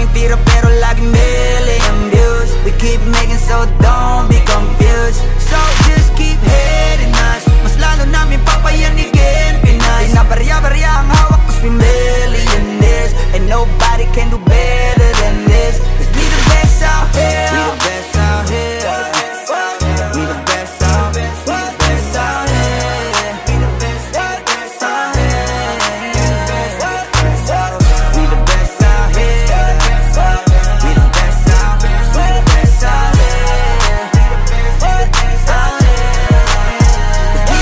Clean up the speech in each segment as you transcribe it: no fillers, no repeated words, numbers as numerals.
kaming tira pero laging million views. We keep making so don't be confused. So just keep hating us, mas lalo namin papayanigin Pinas. Di na barya-barya ang hawak cause we millionaires, and nobody can do better than this. Cause we the best out here, we the best out here, we the best out, we the best out here, we the best out here, we the best out here, we the best out, we the best out here, we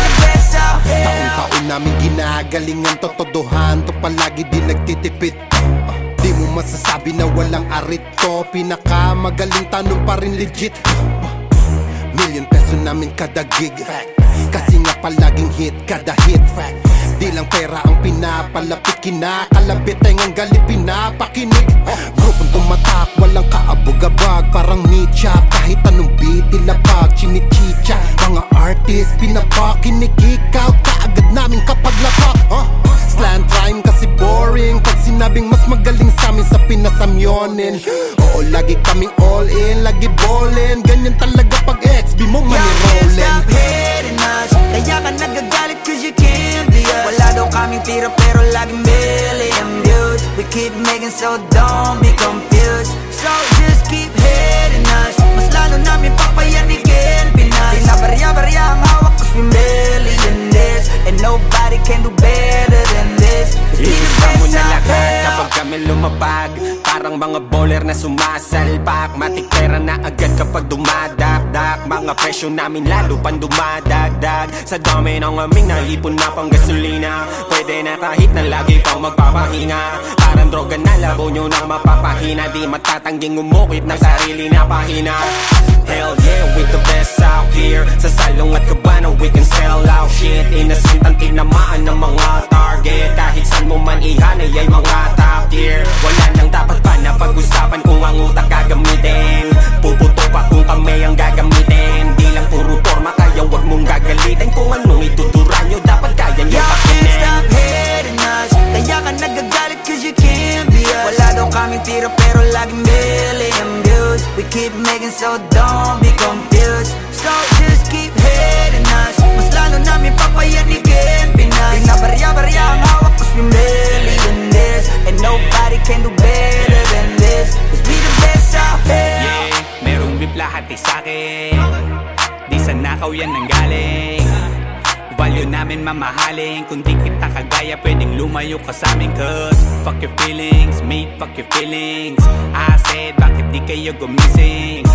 the best out here. Taon-taon namin ginagalingan, totodohan to palagi di nagtitipid. Di mo masasabi na walang arito, pinakamagaling tanong pa rin legit. Million peso namin kada gig, kasi nga palaging hit kada hit. Di lang pera ang pinapalapit, kinakalabit ay ngang galit pinapakinig. Grupong tumatak, walang kaabog-abag, parang meat-chop, kahit anong beat ilapag, chinichicha. Mga artist pinapakinig, ikaw kaagad namin kapag lapak. Slant rhyme kasi boring, pag sinabing mas magaling sa amin sa pinasamyonin. Oo, lagi kaming all in, lagi ballin', ganyan talaga pag XB mo manirolin. Stop hating us, kaya ka nagagalit cause you can't be us. Wala daw kaming tira pero laging million views. We keep making so don't be confused. So just keep hating us, mas lalo namin papayanigin Pinas. Di na barya-barya ang hawak cause we millionaires, and nobody can do better than this. Iisa mo na lahat kapag kami lumapag, parang mga bowler na sumasalpak. Matik pera na agad kapag dumadakdak, mga presyo namin lalo pang dumadagdag. Sa dami ng aming naipon na pang gasolina, pwede na kahit na lagi pang magpapahinga. Parang droga na labo nyo nang mapapahina, di matatangging umukit ng sarili na pahina. Hell yeah, we the best out here. Sa salong at kabana we can sell out shit. Innocent ang tinamaan ng mga target, kahit saan mo man ihanay ay mga top tier. Wala nang dapat pa na pag-usapan kung ang utak gagamitin. Puputo pa kung kami ang gagamitin. Di lang puro forma kaya wag mong gagalitin. Kung anong ituturan nyo dapat kaya nyo pakinin. Y'all can't stop hating us, kaya ka nagagalit cause you can't be us. Wala daw kaming tira pero laging million views. We keep making so don't be confused. So just keep hating us, mas lalo namin papayanigin Pinas. Di na barya-barya ang hawak cause we millionaires, and nobody can do better than this. Cause we the best out here. Yeah, merong beef lahat ay sa'kin, di sa nakaw yan nanggaling. Value namin mamahalin, kung di kita kagaya pwedeng lumayo ka sa amin. Cause fuck your feelings, mate, fuck your feelings. I said bakit di kayo gumising,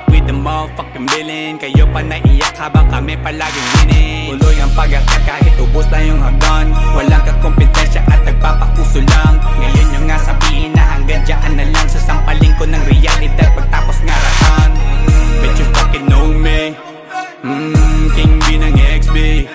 with the motherfucking billing. Kayo pa naiyak habang kami palaging winning. Tuloy ang pag-akat kahit ubos na yung hagdan, walang kakompetensya at nagpapakuso lang. Ngayon yung nga sabihin na hanggang dyan na lang, sasampaling ko ng realidad pagtapos ngaratan. Bet you fucking know me, King B ng XB,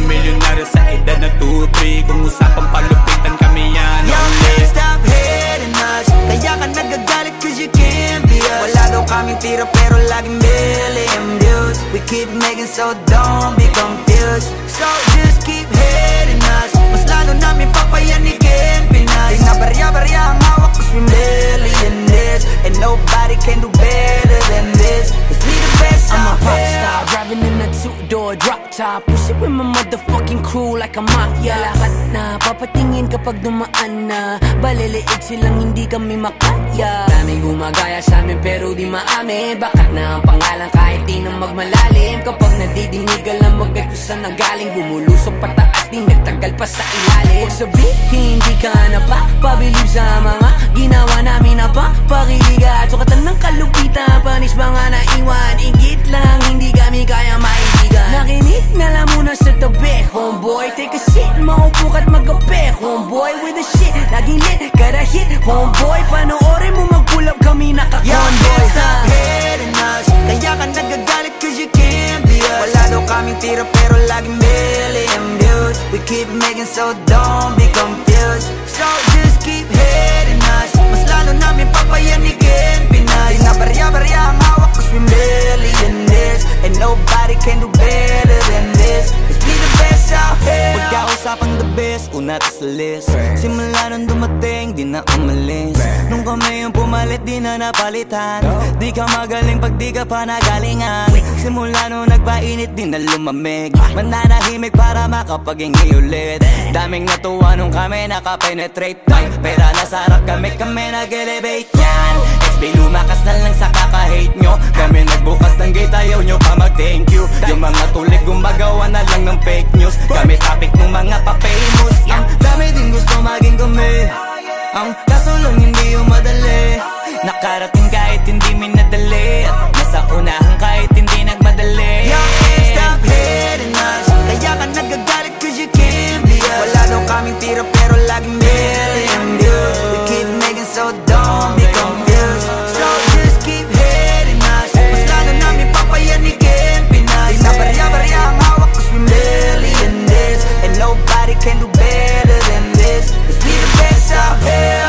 milyonaryo sa edad na 2-3. Kung usapang palupitan kami yan. Y'all can't stop hating us, kaya ka nagagalit cause you can't be us. Wala daw kaming tira pero laging million views. We keep making so don't be confused. So just keep hating us, mas lalo namin papayanigin Pinas. Di na barya-barya ang hawak cause we millionaires, and nobody can do better than this. Cause we the best out here. I'm a pop star, driving in a two-door drop top, push it with my motherfucking crew like a mafia. Lahat na papatingin kapag dumaan na, baliliit silang hindi kami makaya. Daming gumagaya sa amin pero di maamin, bakat na ang pangalan kahit di na magmalalim. Kapag nadidinig alam agad kung saan nanggaling, bumulusok pataas di nagtagal pa sa ilalim. Huwag sabihin di ka na pa pabilib sa mga ginawa namin na pa pakiliga. Sukatan ng kalupitan, panis mga naiwan, ingit lang hindi kami kaya maibigan. Nakinig na lang muna sa tabi, homeboy, take a shit, maupo ka't magabi, homeboy, with the shit, laging lit, kada hit, homeboy, panoorin mo mag-pull up kami naka-convoy. Y'all can't stop hating us, kaya ka nagagalit cause you can't be us. Wala daw kaming tira pero laging million views. We keep making so don't be confused. So just keep hating us, mas lalo namin papayanigin Pinas. Di na barya-barya ang hawak cause we millionaires, and nobody can do better than this. Cause we the best out here. Pagkausapang the best, natin sa list. Simula nung dumating, di na umalis. Nung kami yung pumalit, di na napalitan. Di ka magaling pag di ka pa nagalingan. Simula nung nagpainit, di na lumamig. Mananahimik para makapaghingi ulit. Daming natuwa nung kami nakapenetrate. Pera na sa harap kami nag-elevate yan. XB lumakas na lang sa kaka-hate nyo. Kami nagbukas ng gate, ayaw nyo pa mag-thank you. Yung mga tulik gumagawa na lang ng fake news. Kami topic ng mga pa-famous. Ang dami din gusto maging kami. Ang kaso lang hindi yung madali. Nakarating kahit hindi minadali. At nasa unahan kahit hindi nagmadali. You can't stop hating us. Kaya ka nagagalit cause you can't be us. Wala daw kaming tira pero laging million views. We keep making so don't be confused. So just keep hating us. Mas lalo namin papayanigin Pinas. Di na barya-barya ang hawak cause we million this. And nobody can do better than this. Cause we the best out here.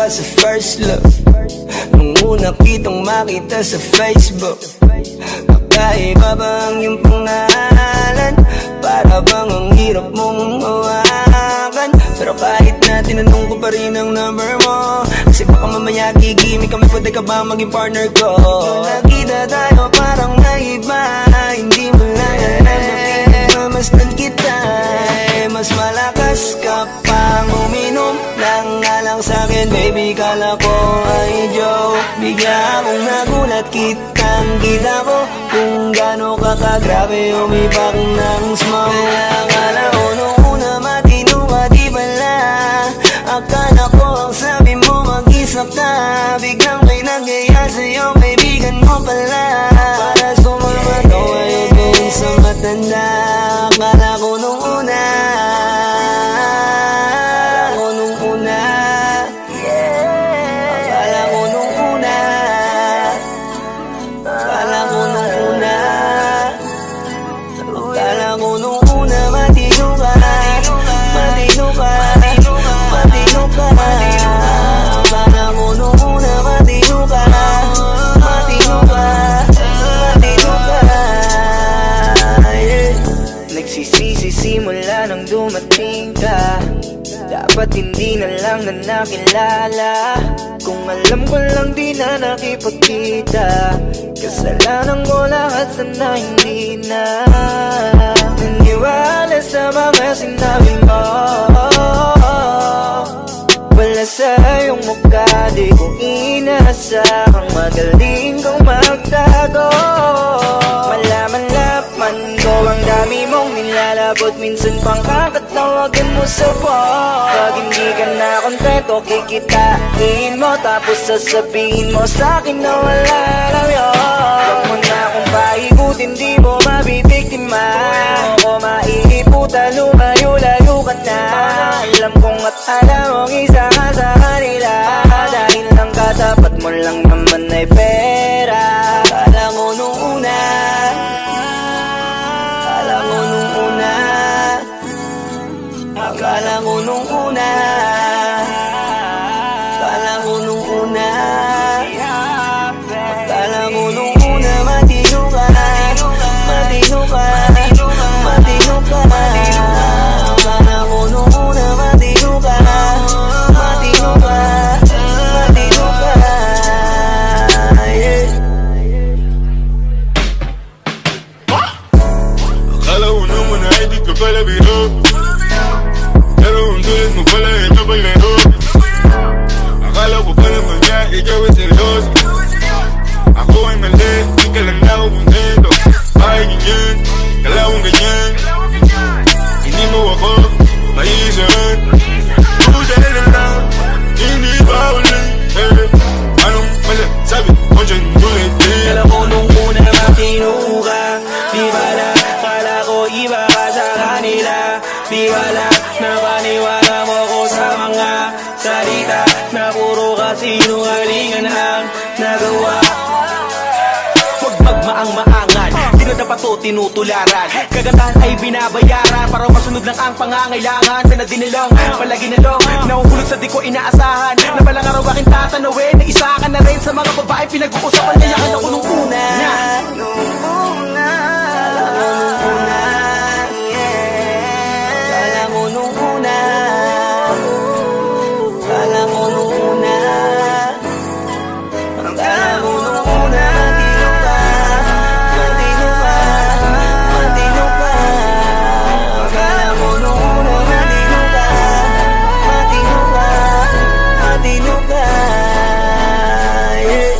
Sa first look, nung una kitang makita sa Facebook, kakaiba ba ang iyong pangalan? Para bang ang hirap mong hawakan? Pero kahit na tinanong ko pa rin ang number mo, kasi baka mamaya gigimik kami, pwede ka ba maging partner ko? Nung nakita tayo parang naiba, hindi mo lang alam na pinagmamasdan kita. Mas malakas ka pang uminom lang nga lang sa'kin, baby, kala ko ay joke. Bigla akong nagulat, kitang-kita ko kung gaano ka kagrabe umipak ng smoke. Akala ko nung una matino ka, di pala. Akala ko ang sabi mo mag-isa ka. Biglang may nagaya sa'yo, kaibigan mo pala. Para sumama to ayaw doon sa matanda. Akala ko nung una, simula nang dumating ka, dapat hindi na lang na nakilala. Kung alam ko lang di na nakipagkita, kasalanan ko lahat, sana hindi na naniwala sa mga sinabi mo. Wala sa iyong mukha, di ko ina mag-isa kang magaling kang magtago. Malaman-laman ko ang dami mong nilalabot, minsan pang kakatawagan mo sa phone. Pag hindi ka na kontento, kikitain mo, tapos sasabihin mo sa'kin na wala lang yun. Huwag mo na akong paikutin, di mo mabibiktima. Di mo ko maiiputan, lumayo-layo ka na. Alam kong at alam mong isa ka sa kanila, dahil lang katapat mo lang naman ay pera. Akala mo nung una, akala mo nung una, akala mo nung una, akala mo nung una, akala mo nung una, matino ka, matino ka, matino ka. Akala mo nung una, matino ka, matino ka, matino ka, yeah. Akala ko naman ay di ka pala biro, pero ang tulad mo pala ito paglaro. Akala ko pa naman niya ikaw ay seryoso, ako ay mali, di ka lang na ako kontento. Bakit ganyan, kalawang ganyan, hindi mo ako maiisan. Buta na lang, hindi pa ulit, anong masasabi mo dyan ulit? Kala ko nung una matino ka, di bala, kala ko iba ka sa kanila. Di bala, napaniwala mo ko sa mga salita na puro kasinungalingan ang nagawa. Huwag magmaang-maangan, di na dapat to tinutularan. Kagandahan ay binabayaran para masunod lang ang pangangailangan. Sana dinilong, palagi nalong, nahuhulog sa di ko inaasahan. Na balang araw aking tatanawin, na isa ka na rin sa mga babae pinag-uusapan. Kaya ka na ko nung una, nung una, kala mo nung una, kala mo nung una, kala mo nung una, matino ka, matino ka, kala mo nung una, matino ka, matino ka, matino ka, yeah.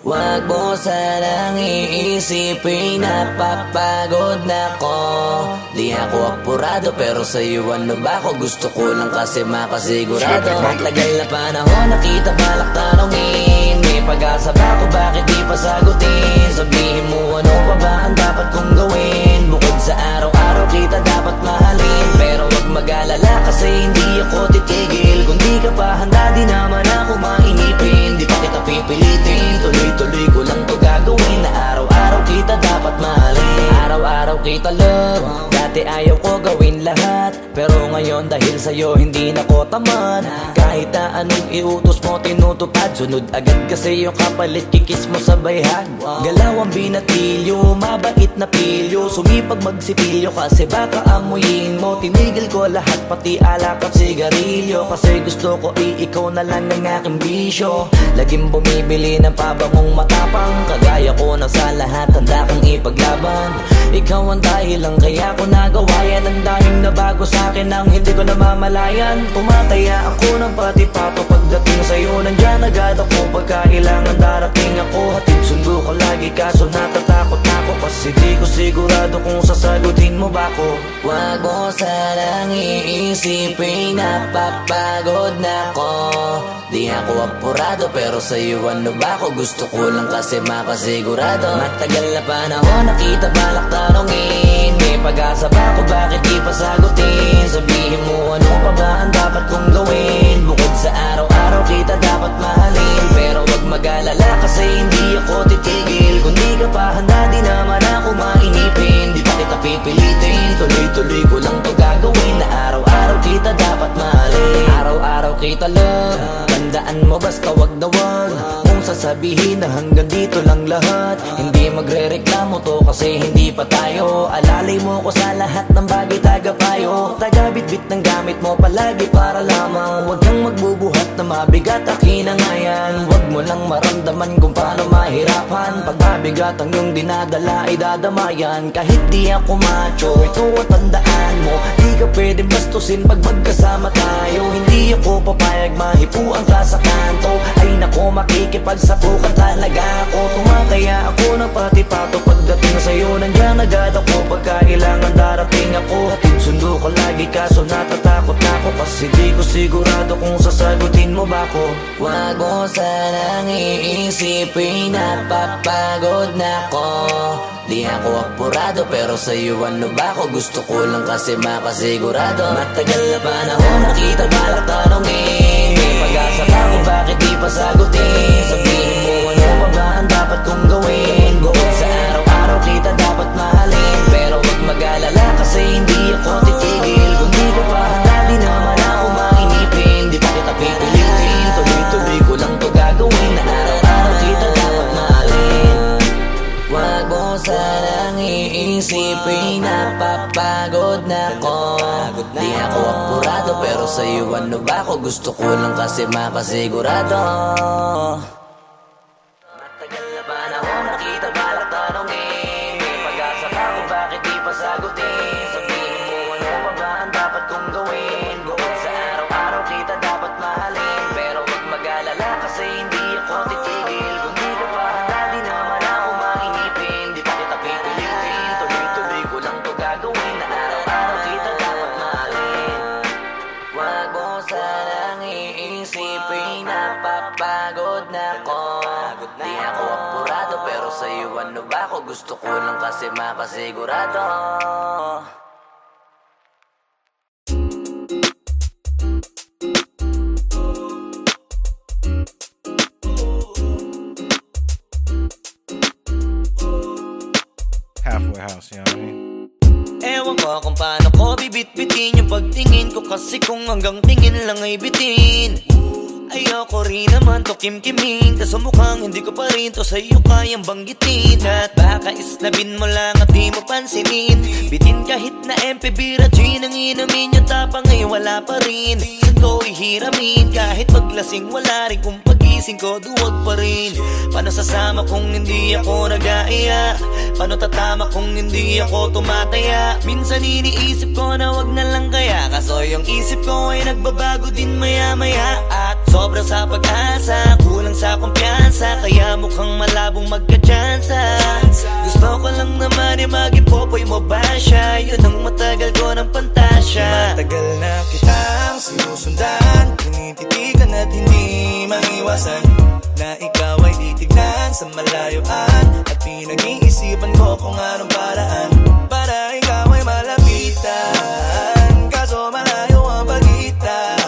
Wag mo sanang iisipin napapagod na ko. Di ako apurado pero sa'yo ano ba ako? Gusto ko lang kasi makasigurado. Matagal na panahon nakita balak tanongin, may pag-asa ba ako? Bakit di pa sagutin? Sabihin mo ano pa ba ang dapat kong gawin? Bukod sa araw-araw kita dapat mahalin, pero wag mag-alala kasi hindi ako titigil. Kung di ka pa handa di naman ako mainipin. Di pa kita pipilitin, tuloy-tuloy ko lang to gagawin. Na araw-araw kita dapat mahalin, araw-araw kita love. Dati ayaw ko gawin lahat, pero ngayon dahil sa'yo hindi na ko tamad. Kahit na anong iutos mo tinutupad, sunod agad kasi yung kapalit kikis mo sa bayhan. Galaw ang binatilyo, mabait na pilyo, sumipag magsipilyo kasi baka amuyin mo. Tinigil ko lahat pati alak at sigarilyo, kasi gusto ko ikaw na lang ang aking bisyo. Laging bumibili ng pabangong matapang, kagaya ko na sa lahat handa kong ipaglaban. Ikaw ang dahilan kaya ko nagawa yan, ang daming nabago sa'kin ang hindi ko namamalayan. Pumataya ako ng pati-pato pagdating sa'yo, nandyan agad ako pagkailangan darating ako. Hatid sundo ko lagi kaso natatakot ako, kasi di ko sigurado kung sasagutin mo ba ko. Wag mo sanang iisipin napapagod na ko. Di ako apurado pero sa'yo ano ba ako? Gusto ko lang kasi makasigurado. Matagal na panahon nakita balak tanongin, may pag-asa ba ako? Bakit di pa sagutin? Sabihin mo ano pa ba ang dapat kong gawin? Bukod sa araw-araw kita dapat mahalin, pero wag mag-alala kasi hindi ako titigil. Kung di ka pa handa di naman ako mainipin. Di pa kita pipilitin, tuloy-tuloy ko lang to gagawin. Na araw-araw kita dapat mahalin, araw-araw kita love. Tandaan mo basta wag na wag kung sasabihin na hanggang dito lang lahat. Hindi magre-reklamo to kasi hindi pa tayo. Alalay mo ko sa lahat ng bagay tagapayo. Taga-bit-bit ng gamit mo palagi para lamang. Huwag kang magbubuhat na mabigat, akin na nga yan. Huwag mo lang maramdaman kung paano mahirapan. Pag mabigat ang iyong dinadala ay dadamayan. Kahit di ako macho, ito at tandaan mo, di ka pwedeng bastusin pag magkasama tayo. Hindi ako papayag mahipuan ka sa kanto. Ay nako, makikipagsapukan talaga ako. Tumataya ako ng pati-pato pagdating sa'yo. Nandiyan agad ako pagka kailangan darating ako. Hatid sundo ko lagi kaso natatakot ako kasi di ko sigurado kung sasagutin mo ba ko. Wag mo sanang iisipin napapagod na ko. Di ako apurado pero sa'yo ano ba ko? Gusto ko lang kasi makasigurado. Matagal na panahon nakita balak tanongin. May pag-asa pa kung bakit di pa sagutin. Sabihin mo ano pa ba ang dapat kong gawin. Bukod sa araw-araw kita dapat mahalin. Pero wag mag-alala kasi hindi ako titigil. Kung di ka pa handa di naman ako makinipin. Di pa kita pipilitin, tuloy-tuloy ko lang to gagawin. Na araw-araw kita dapat mahalin. Wag mo sanang iisipin napapagod na ko. Di ako apurado pero sa'yo ano ba ko? Gusto ko lang kasi makasigurado. Matagal na panahon nakita balak tanongin. May pag-asa pa kung bakit di pa sagutin. Sabihin mo ano pa ba ang dapat kong gawin. Bukod sa araw-araw kita dapat mahalin. Pero wag mag-alala kasi hindi ako titigil. Kung di ka pa handa di naman ako makinipin. Di pa kita pipilitin, tuloy-tuloy ko lang to gagawin. Na araw-araw kita dapat mahalin. Wag mo sanang iisipin napapagod na ko. Di ako apurado pero sa'yo ano ba ko? Gusto ko lang kasi makasigurado. Halfway house, you know what I mean? Ewan ko kung paano ko bibit-bitin yung pagtingin ko. Kasi kung hanggang tingin lang ay bitin. Ayoko rin naman to kim-kimin. Kaso mukhang hindi ko pa rin to sa'yo kayang banggitin. At baka isnabin mo lang at di mo pansinin. Bitin kahit na MP Bira Gin ang inumin. Yung tapang ay wala pa rin. Saan ko ihiramin? Kahit paglasing wala rin. Kung pagising ko duwag pa rin. Paano sasama kung hindi ako nag-aaya? Paano tatama kung hindi ako tumataya? Minsan iniisip ko na wag na lang kaya. Kaso yung isip ko ay nagbabago din maya-maya. At sobra sa pag-asa, kulang sa kumpiyansa. Kaya mukhang malabong magka-tsansa. Gusto ko lang naman ay mag-ipopoy mo ba siya? Yun ang matagal ko ng pantasya. Matagal na kitang sinusundan, tinititigan at hindi maiwasan na ikaw ay titignan sa malayuan. At pinag-iisipan ko kung anong paraan para ikaw ay malapitan. Kaso malayo ang pagitan.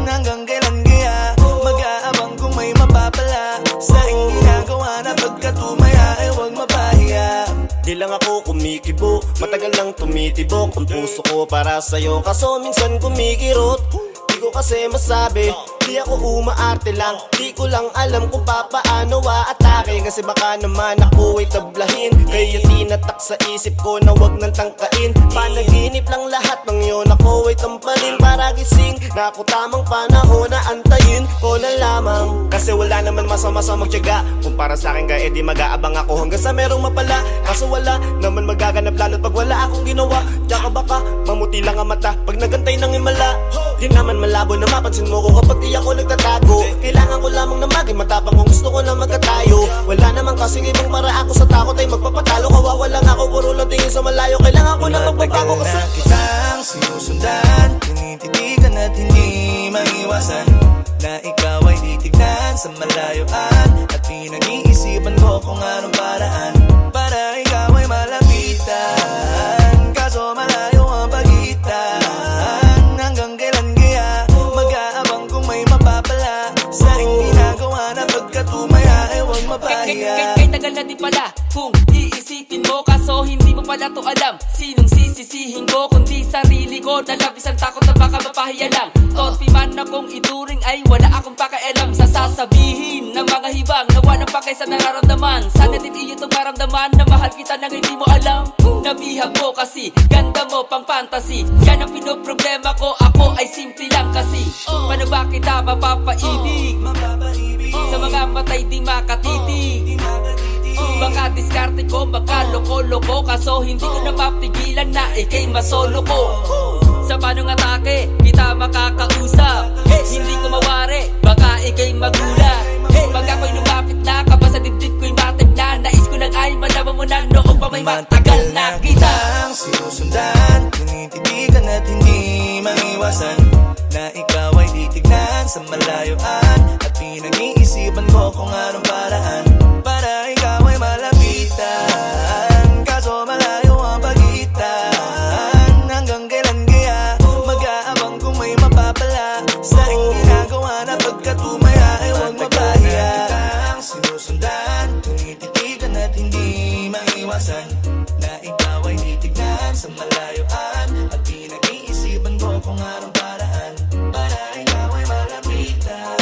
Hanggang kailan kaya mag-aabang kung may mapapala sa iyong ginagawa na pagkatumaya ay huwag mapahiya. Di lang ako kumikibo, matagal lang tumitibok ang puso ko para sa'yo. Kaso minsan kumikirot, di ko kasi masabi. Di ako umaarte lang, di ko lang alam kung papaano aatake. Kasi baka naman ako ay tablahin. Kaya tinatak sa isip ko na wag nang tangkain. Panaginip lang lahat ng yun, ako ay tamparin para gising. Na ako tamang panahon na antayin ko na lamang. Kasi wala naman masama sa magtiyaga. Kung para sa akin kaya di mag-aabang ako hanggang sa merong mapala. Kaso wala naman magaganap lalo't pag wala akong ginawa. Tsaka baka mamuti lang ang mata pag nagantay ng himala. Di naman malabo na mapansin mo ko kapag di ako nagtatago. Kailangan ko lamang na maging matapang kung gusto ko na magkatayo. Wala naman kasing ibang para ako sa takot ay magpapatalo. Kawawa lang ako, puro lang tingin sa malayo. Kailangan ko na magpapago kasi na kitang sinusundan, tinititigan at hindi maiwasan na ikaw ay titignan sa malayuan. At pinag-iisipan ko kung anong paraan para ikaw ay malapitan. Kaso malayo ang pagitan. Hanggang kailan kaya mag-aabang kung may mapapala sa iyong ginagawa na pagkatumaya ay huwag mapahiya. Kay tagal na di pala kung iisipin mo. Kaso hindi mo pa wala to alam. Sinong sisisihin ko kundi sarili ko, na labis ang takot na baka mapahiya lang. Torpe man akong ituring ay wala akong pakialam sa sasabihin ng mga hibang na walang pakay sa nararamdaman. Sana din iyo itong maramdaman na mahal kita nang hindi mo alam. Nabihag mo kasi, ganda mo pang fantasy. Yan ang pinoproblema ko, ako ay simple lang kasi. Paano ba kita mapapaibig sa mga matay di makatitig? Baka diskarte ko, baka loko-loko, kaso hindi ko na mapigilan na ikay masolo ko. Sa panong atake, kita makakausap. Hindi ko mawari, baka ikay magulat. Pag ako'y lumapit na, kapag sa dibdib ko'y matig na, nais ko lang ay malaman mo na noong pa may matagal na kita sinusundan, tinititigan at hindi maiwasan na ikaw ay titignan sa malayuan. At pinag-iisipan ko kung anong paraan para ikaw ay malapitan. Kaso malayo ang pagitan. Hanggang kailan kaya mag-aabang kung may mapapala sa aking ginagawa na pagkatumaya ay huwag mapahiya. Sinusundan, tinititigan at hindi maiwasan na ikaw ay titignan sa malayuan. At pinag-iisipan ko kung anong paraan para ikaw ay malapitan.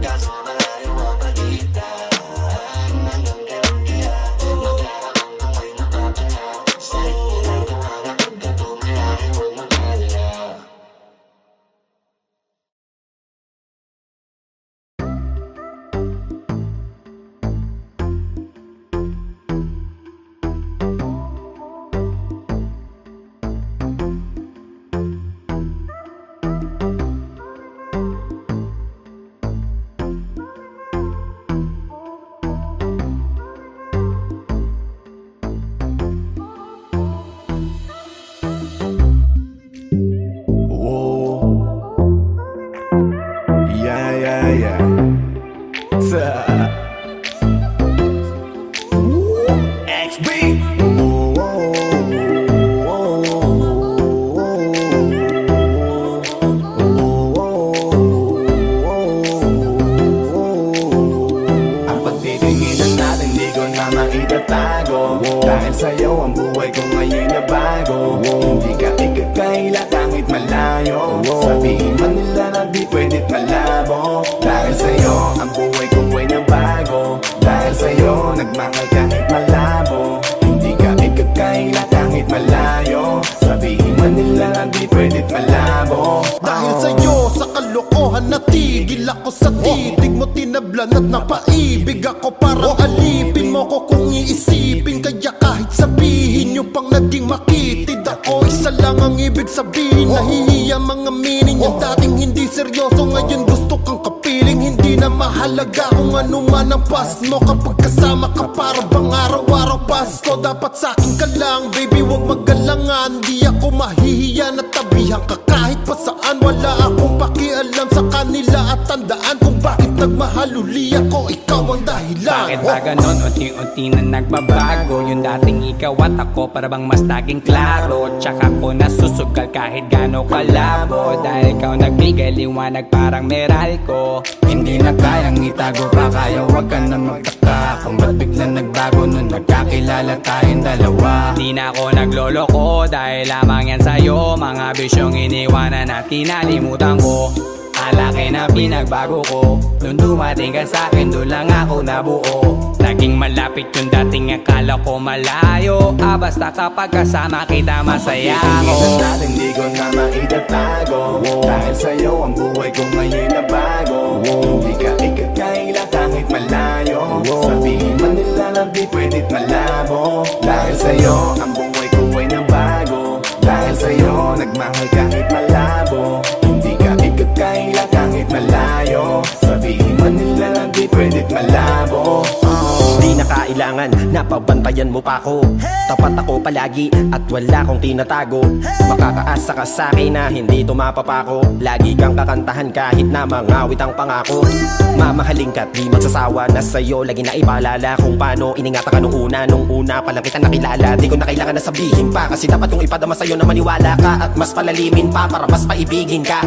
Kaso malayo ang pagitan. Hanggang kailan kaya mag-aabang kung may mapapala sa aking ginagawa na pagkatumaya ay huwag mapahiya. Dahil sa'yo ang buhay ko ngayon na bago. Hindi ka ikakaila kahit malayo. Sabihin man nila na di pwedit malabo. Dahil sa'yo ang buhay ko ay na bago. Dahil sa'yo nagmahal kahit malabo. Hindi ka ikakaila kahit malayo. Sabihin man nila na di pwedit malabo. Dahil sa'yo sa kalokohan natigil ako sa titig mo, tinablan at napaibig ako. Parang alipin mo ko kung iisipin. Kaya kahit sabihin yung pang naging makitid ako, isa lang ang ibig sabihin. Nahihiya mga meaning. Yung dating hindi seryoso, ngayon gusto kang kapiling. Hindi na mahalaga kung ano man ang past mo. Kapag kasama ka para bang araw-araw Pasko. Dapat sa'kin ka lang baby, wag magalangan. Di ako mahihiya na tabihan ka kahit pa saan. Wala akong pakialam sa kanila at tandaan kung bakit nagmahal uli ako. Ikaw ang dahilan. Bakit ba ganon? Unti-unti na nagbabago. Yung dating ikaw at ako para bang mas naging klaro. Tsaka ko nasusugal kahit gano'ng kalabo. Dahil ikaw nagbigay liwanag parang Meralco. Hindi na kayang itago pa, kaya wag ka na magtaka kung ba't biglang nagbago nung nagkakilala tayong dalawa. Di na ako nagloloko dahil lamang yan sa'yo. Mga bisyong iniwanan at kinalimutan ko. Alaki na pinagbago ko. Nung dumating ka sa'kin, doon lang ako nabuo. Naging malapit yung dating akala ko malayo. Basta kapag kasama kita masaya ako. Natin di ko na maitatago. Dahil sa'yo ang buhay ko ngayon na bago. Hindi ka ikakaila kahit malayo. Sabihin man nila na di pwedit malabo. Dahil sa'yo ang buhay ko ay na bago. Dahil sa'yo nagmahal kahit malabo. Hindi ka ikakaila kahit malayo. Sabihin man nila na di pwedit malabo. Di na kailangan na pabantayan mo pa ako. Tapat ako palagi at wala kong tinatago. Makakaasa ka sa'kin na hindi tumapapako. Lagi kang kakantahan kahit na mangawit ang pangako. Mamahalin ka't di magsasawa na sa'yo lagi na ipaalala kung paano iningatan ka nung una pa lang kita nakilala. Di ko na kailangan na sabihin pa, kasi dapat kong ipadama sa'yo na maniwala ka at mas palalimin pa para mas paibigin ka.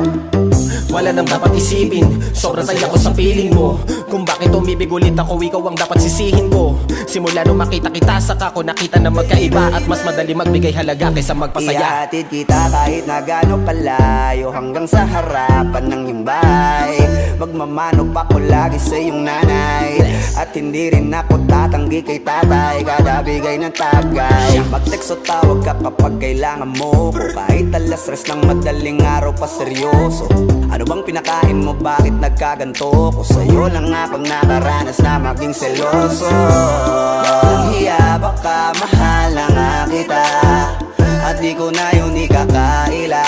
Wala nang dapat isipin, sobrang saya ko sa feeling mo. Kung bakit umibig ulit ako, ikaw ang dapat sisihin. tingin ko. Simula nung makita kita, saka ko nakita na magkaiba. At mas madali magbigay halaga kaysa magpasaya. Ihatid kita kahit na gaano palayo, hanggang sa harapan ng iyong bahay. Magmamano pa ko lagi sa iyong nanay, at hindi rin ako tatanggi kay tatay kada bigay ng tagay. Mag-text o tawag ka kapag kailangan mo ko, kahit alas stress ng madaling araw pa seryoso. Ano bang pinakain mo, bakit nagkaganto ko? Sa'yo lang ako nakaranas na maging seloso. Hiya baka mahal na nga kita, at di ko na yun ikakaila.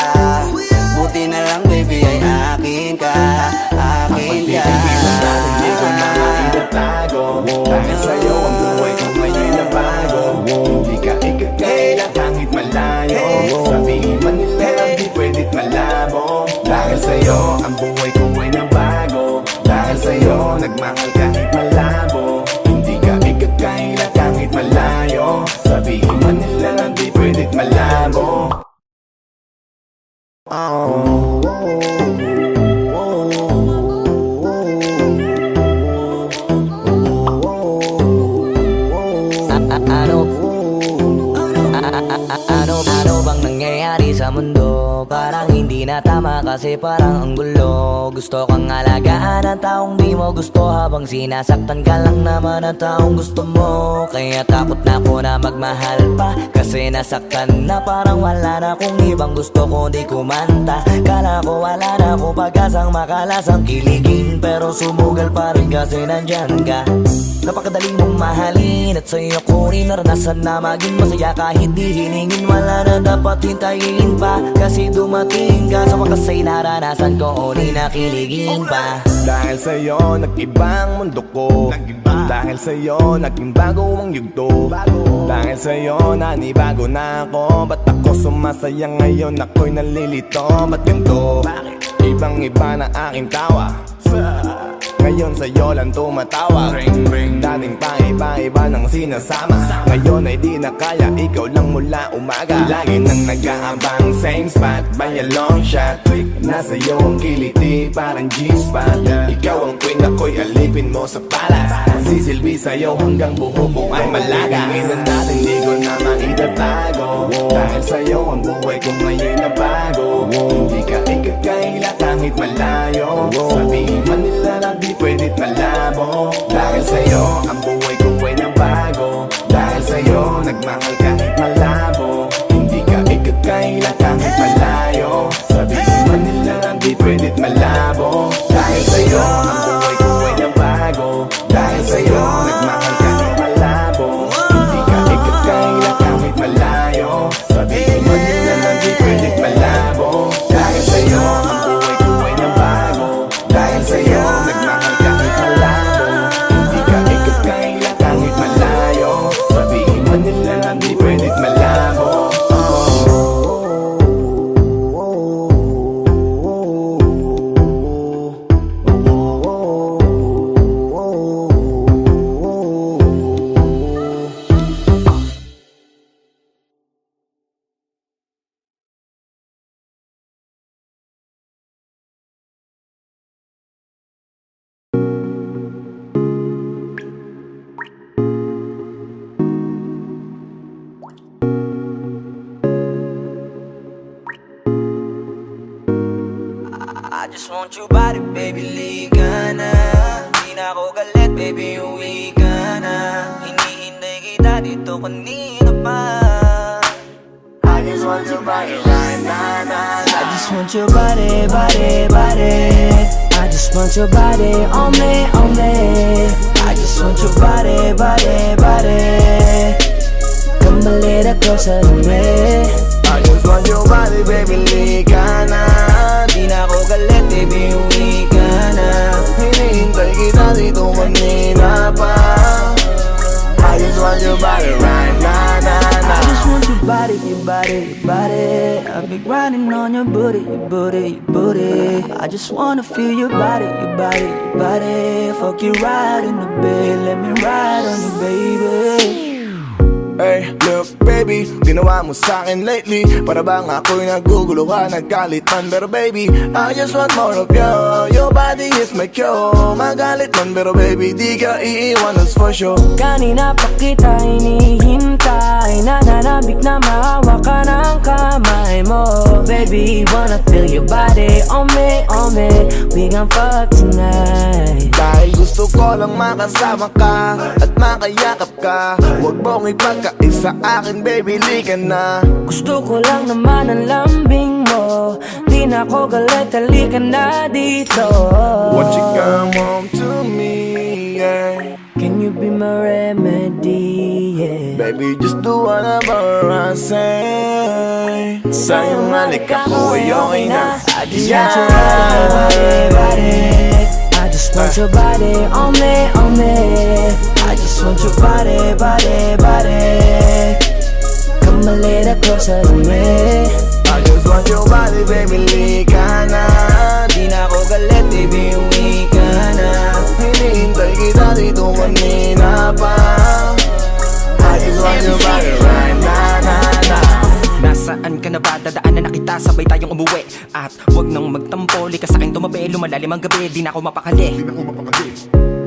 Buti na lang baby ay akin ka, akin ka. Hindi ko na maitatago, dahil sa'yo ang buhay ko ngayon na bago. Hindi ka ikakaila kahit malayo, sabihin man nila hindi pwed't malabo. Dahil sa'yo ang buhay ko ay nabago, dahil sa'yo nagmahal kahit malabo. Hindi ka ikakaila kahit malayo, sabihin man nila hindi pwed't malabo. Ano bang nangyayari sa mundo? Parang hindi na tama kasi parang ang gulo. Gusto kang alagaan ang taong di mo gusto, habang sinasaktan ka lang naman ang taong gusto mo. Kaya takot na ako na magmahal pa, kasi nasaktan na parang wala na akong ibang gusto kundi kumanta. Kala ko wala na ako pag-asang makalasang kiligin, pero sumugal pa rin kasi nandyan ka. Napakadali mong mahalin at sa'yo ko rin naranasan na maging masaya kahit di hilingin. Wala na dapat hintayin pa, kasi dumating ka. Sa wakas ay naranasan ko o di nakiligin pa. Dahil sa'yo nag-ibang mundo ko, dahil sa'yo naging bago ang yugto. Dahil sa'yo nanibago na ako, ba't ako sumasaya ngayon? Ako'y nalilito, ba't ganito? Ibang iba na aking tawa, ngayon sa'yo lang tumatawa. Dating pa iba-iba ng sinasama, ngayon ay di na kaya, ikaw lang mula umaga. Lagi nang nag-aabang, same spot by a long shot. Nasa iyo ang kiliti, parang G-spot. Ikaw ang queen, ako'y alipin mo sa palas. Sisilbi sa'yo hanggang buho ko ay malaga. Tingnan natin di ko na maitatago, dahil sa'yo ang buhay ko ngayon na bago. Hindi ka ikakaila kahit malayo, sabihin man nila lang di pwed't malabo. Dahil sa'yo ang buhay ko ay nabago, dahil sa'yo nagmahal kahit malabo. Hindi ka ikakaila kahit malayo, sabihin man nila lang di pwed't malabo. Dahil sa'yo ang buhay ko ay nabago, dahil sa'yo nagmahal kahit malabo. Hindi ka ikakaila kahit malayo, sabihin man nila lang di pwed't malabo. Dahil sa'yo ang buhay ko ay nabago, dahil sa'yo nagmahal kahit malabo. Hindi ka ikakaila kahit malayo, sabihin man nila lang di pwed't malabo. I just want your body, baby, liga na. Di na ako galit, baby, uwi ka na. Hinihintay kita dito kanina pa. I just want your body right now. I just want your body, body, body. I just want your body on me, on me. I just want your body, body, body. Come a little closer to me. I just want your body, baby, liga na. Di na ako galit, baby, uwi ka na. Hinihintay kita dito kanina pa. I just want your body right now, I just want your body, your body, your body. I've been grinding on your booty, your booty, your booty. I just wanna feel your body, your body, your body. Fuck you right in the bed, let me ride on you, baby. Hey, look baby, ginawa mo sa'kin lately para bang ako'y naguguluhan, naggalit man. Pero baby, I just want more of you. Your body is my cure. Magalit man pero baby, di ka iiwan, that's for sure. Kanina pa kita hinihintay, nananabik na maawa ka ng kamay mo. Baby, wanna feel your body on me, we gon' fuck tonight. Dahil gusto ko lang makasama ka at makayakap ka. Huwag mong ipagkaisa akin baby, lika na. Gusto ko lang naman ang lambing mo, di na ako galit, halika na dito. Won't you come home to me, yeah. Can you be my remedy, yeah. Baby, just do whatever I say. Sa'yong halik ako ay okay na. I just want your body. I just want your body on me. I just want your body. Come a little closer to me. I just want your body, baby, lika na. Di na ako galit, baby, uwi ka na. Hinihintay kita dito kanina pa. I just want your body right na. Nasaan ka na ba? Dadaanan na kita, sabay tayong umuwi. At wag nang magtampo, lika sa'kin tumabi. Lumalalim ang gabi, di na ako mapakali.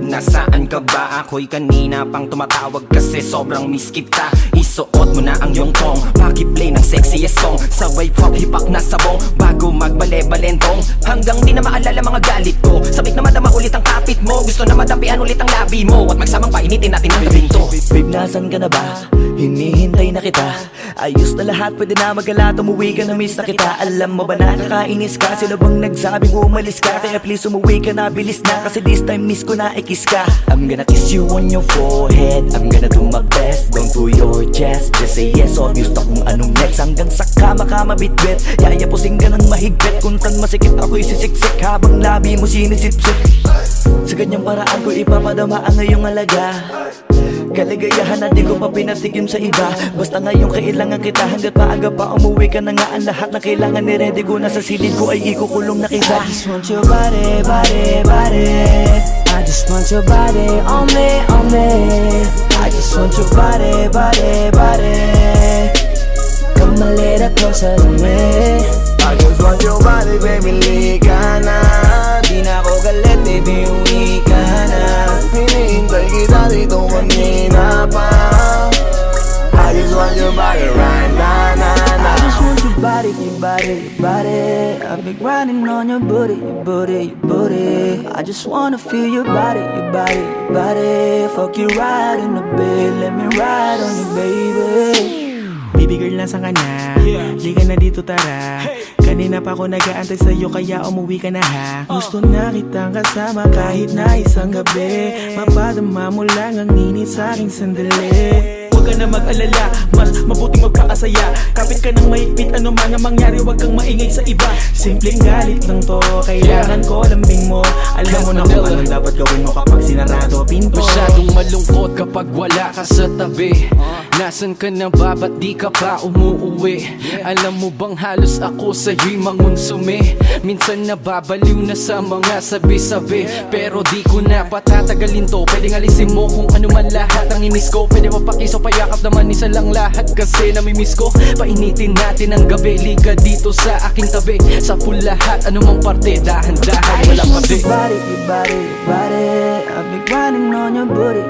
Nasaan ka ba? Ako'y kanina pang tumatawag kasi sobrang miss kita. Isuot mo na ang iyong tong, pakiplay ng sexiest song. Sabay pop hipak na sabong, bago magbale-balentong. Hanggang di na maalala mga galit ko. Sabik na madama ulit ang kapit mo. Gusto na madampian ulit ang labi mo. At magsamang painitin natin ang gabing to. Babe, nasan ka na ba? Hinihintay na kita. Ayos na lahat, pwede na magalat. Umuwi ka na, miss na kita. Alam mo ba nakakainis ka? Sila bang nagsabing umalis ka? Kaya please umuwi ka na, bilis na. Kasi this time miss ko na kiss ka. I'm gonna kiss you on your forehead. I'm gonna do my best, down to your chest. Just say yes, obvious na kung anong next. Hanggang sa kama ka mabitbit, yayapusing ka ng mahigpit. Kung saan masikip ako'y sisiksik, habang labi mo sinisipsip. Sa ganyang paraan ko ipapadama ang ngayong alaga. Kaligayahan na di ko pa pinatigim sa iba. Basta ngayon kailangan kita, hanggat maaga pa umuwi ka na nga. Ang lahat na kailangan ni-ready ko na sa silid ko ay ikukulong na kita. I just want your body. I just want your body on me. I just want your body. Come a little closer to me. I just want your body, baby, lika na. Di na ako galit, baby, uwi ka na. Hinihintay kita dito kanina pa. I just want your body right na. I just want your body. I've been grinding on your booty. I just wanna feel your body. Fuck you right in the bed, let me ride on you, baby. Baby girl, nasan ka na? Liga na dito, tara. Kanina pa ako nag-aantay sa'yo, kaya umuwi ka na ha. Gusto na kitang kasama kahit na isang gabi. Mapadama mo lang ang init sa'king sandali. Huwag ka na mag-alala, mas mabuting magpakasaya. Kapit ka ng mahigpit, ano man ang mangyari, huwag kang maingay sa iba. Simpleng galit lang to, kailangan ko lambing mo. Alam mo na kung anong dapat gawin mo kapag sinarado pinto. Masyadong malungkot kapag wala ka sa tabi. Nasaan ka na ba? Ba't di ka pa umuuwi? Alam mo bang halos ako sa'yo'y mangunsumi? Minsan nababaliw na sa mga sabi-sabi, pero di ko na patatagalin to. Pwedeng alisin mo kung ano man lahat ang inis ko. Pwede mapakiso, payakap naman isa lang lahat kasi namimiss ko. Painitin natin ang gabi, liga dito sa aking tabi. Sa lahat, anumang parte, dahan-dahan, wala pa di. Your body. I've been grinding on your booty.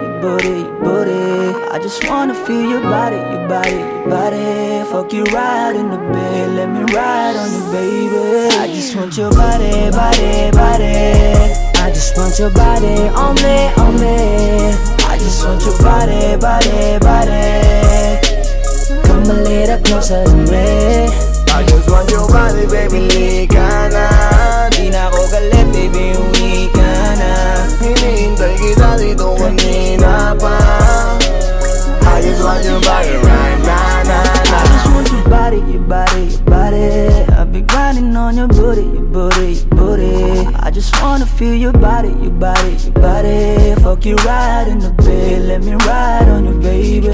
I just wanna feel your body. Fuck you right in the bed, let me ride on you, baby. I just want your body. I just want your body on me. I just want your body. Come a little closer to me. I just want your body, baby, lika na. Di na ako galit, baby, uwi ka na. Hinihintay kita dito kanina pa. I just want your body right na. I just want your body. I've been grinding on your booty. I just wanna feel your body. Fuck you right in the bed, let me ride on you, baby.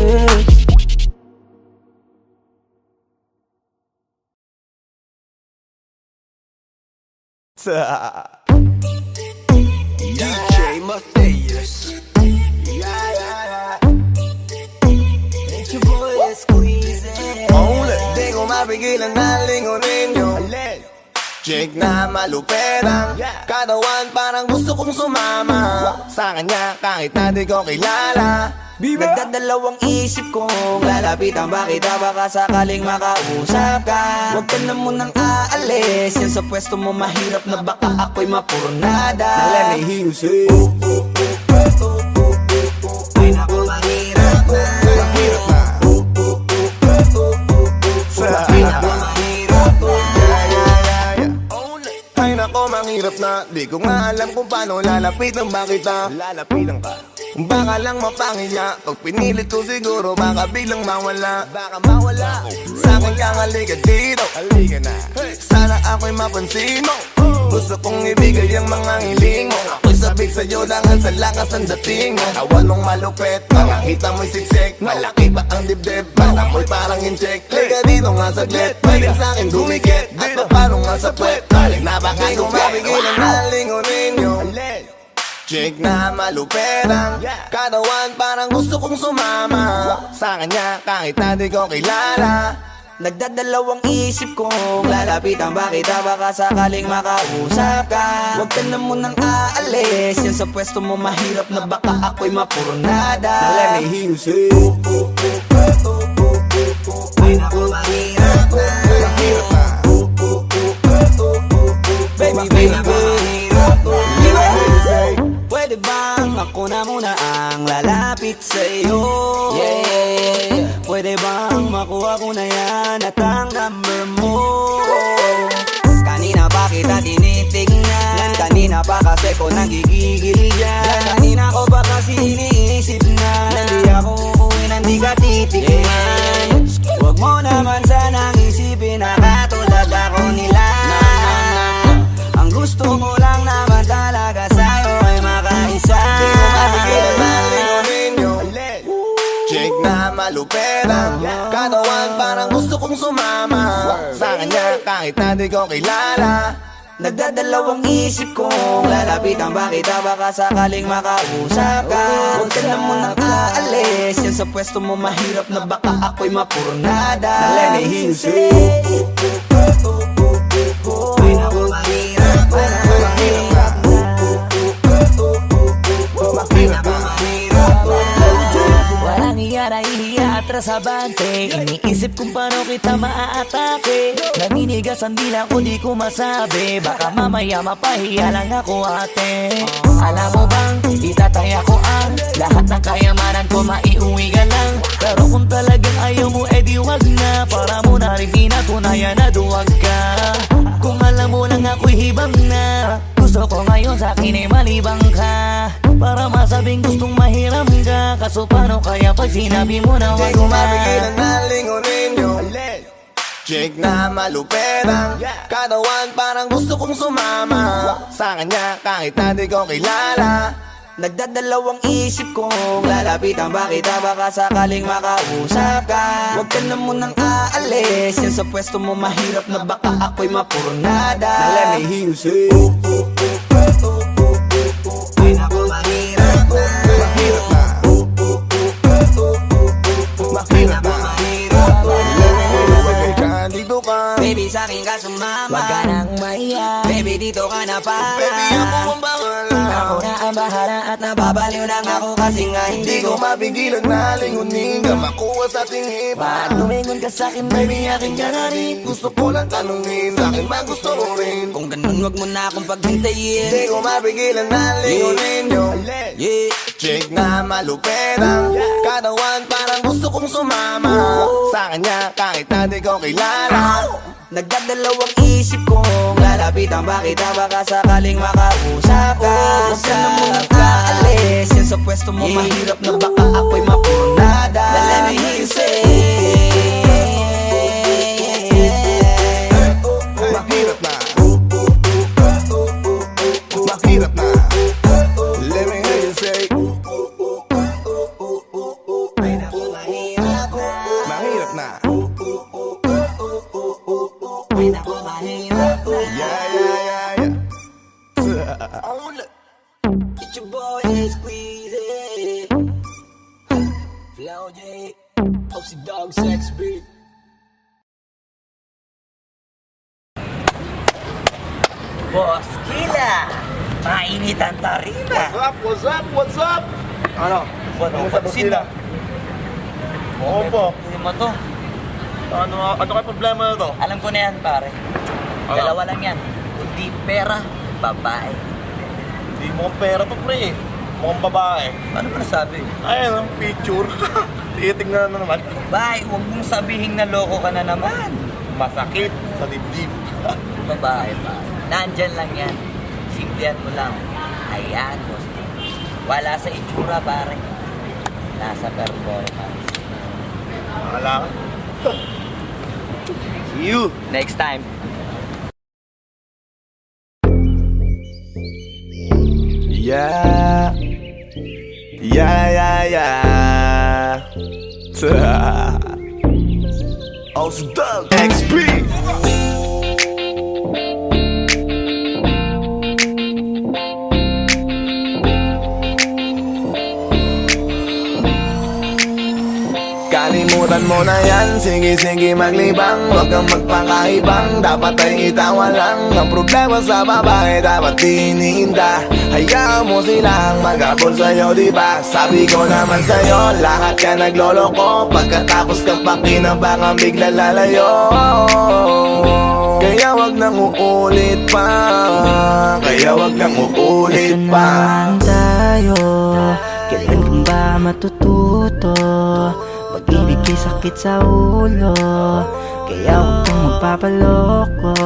DJ Matthias. It's your boy Di ko mapigilan na lingunin yung chick na maluperang katawan, parang gusto kong sumama sa kanya kahit na di ko kilala. Nagdadalawang isip kong lalapitan ba kita, baka sakaling makausap ka. Huwag ka na munang aalis, yan sa pwesto mo mahirap na baka ako'y mapurnada. Now let me hear you say ay naku mahirap na, mahirap na, ay naku mahirap na. Ay nako, mahirap na. Di ko nga alam kung paano lalapitan ba kita. Lalapitan ka, baka lang mapangiya. Pag pinilit ko siguro baka biglang mawala. Baka mawala. Sa'kin ka halika dito, halika na. Sana ako'y mapansin mo. Gusto kong ibigay ang mga hiling mo. Ako'y sabik sa'yo langan sa lakas ang dating mo. Awan mong malupet, makakita mo'y siksik. Malaki pa ang dibdib, balak mo'y parang incheck. Liga dito nga saglit, pwedeng sa'kin dumikit. At paano nga sa puwet, balik na baka Di ko mapigilan na lingunin yung chick na maluperang katawan, parang gusto kong sumama sa kanya kahit na di ko kilala. Nagdadalawang isip kong lalapitan ba kita, baka sakaling makausap ka. Huwag ka na munang aalis, yan sa pwesto mo mahirap na baka ako'y mapurnada. Now let me hear you say ay naku mahirap na, mahirap na, baby mahirap na. Pwede bang ako na muna ang lalapit sa'yo? Yeah. Pwede bang makuha ko na yan at ang number mo? Kanina pa kita tinitignan, kanina pa kasi ko nagigigil dyan. Kanina ko pa kasi iniisip na hindi ako uuwi nang di ka titignan. Huwag mo naman sanang isipin na katulad ako nila. Ang gusto mo lang naman talaga sa'yo ay makaisa. di ko mapigilan na lingunin yung chick na maluperang katawan, parang gusto kong sumama sa kanya kahit na di ko kilala. Nagdadalawang isip kong lalapitan ba kita, baka sakaling makausap ka. Huwag ka na munang aalis, yan sa pwesto mo mahirap na baka ako'y mapurnada. Now let me hear you say ay naku mahirap na, mahirap na, mahirap na. Walang iya na ihiya atras sa bante. Iniisip kung paano kita maaatake. Naninigas ang dila ko, di ko masabi. Baka mamaya mapahiya lang ako ate. Alam mo bang itataya ko ang lahat ng kayamanan ko, maiuwi ka lang. Pero kung talagang ayaw mo, edi wag na. Para mo na rin pinatunayan na duwag ka. Kung alam mo lang ako'y hibang na. Gusto ko ngayon sa'kin ay malibang ka. Para masabing gustong mahiram ka. Kaso paano kaya pag sinabi mo na wag di ko na? mapigilan na lingunin yung chick na maluperang katawan, parang gusto kong sumama sa kanya kahit na di ko kilala. Nagdadalawang isip kong lalapitan ba kita, baka sakaling makausap ka. Huwag ka na munang aalis, yan sa pwesto mo mahirap na baka ako'y mapurnada. Now let me hear you say ay naku mahirap na, mahirap na, mahirap na. Dito ka, baby sa'kin ka sumama. Wag ka nang maiya, baby dito ka na para. baby ako ang bahala. ako na ang bahala at Nababaliw lang ako kasi nga Hindi ko mapigilan na lingunin ka, makuha sa tingin. Ba't lumingon ka sa'kin, baby, akin ka na rin. Gusto ko lang tanungin, sa'kin magusto mo rin. kung ganun wag mo na akong paghintayin. Hindi ko mapigilan na lingunin yung chick na maluperang katawan, parang gusto kong sumama sa kanya kahit na di ko kilala. Nagdadalawang isip kong lalapitan ba kita, baka sakaling makausap ka. Huwag ka na munang aalis, yan sa pwesto mo mahirap na baka ako'y mapurnada. Let me hear you say mahirap na, mahirap na. Let me hear you say mahirap na. Yeah. It's your boy Squeezy, Flow J, Popsy Dog Sex Beat. Boss Kila, mainit ang tarima. What's up? Ano? Pansin na. Oo po. Hindi mo to. Ano kayo problema na to? Alam ko na yan, pare. Dalawa lang yan. Kundi pera, babae. Hindi mo pera to, pre. Mukhang babae. Ano ba nasabi? Ayun, picture. Titingnan na naman. Babae, huwag mong sabihin na loko ka na naman. Masakit sa dibdib. Babae pa. Nandyan lang yan. Simplihan mo lang. Ayan, boss. Wala sa itsura, pare. Nasa performance. Wala ka? See you next time. Yeah. Osdog XP. Kalimutan mo na yan, sige maglibang. Huwag kang magpakaibang, dapat ay itawa lang. Ang problema sa babae, dapat tinihinda. Hayaan mo silang mag-abol sa'yo, diba? Sabi ko naman sa'yo, lahat ka nagloloko. Pagkatapos kang pakinabangan, bigla lalayo. Kaya wag nang uulit pa. Tayo, kailan kang ba matututo? Pag-ibig ay sakit sa ulo, kaya huwag kang magpapaloko.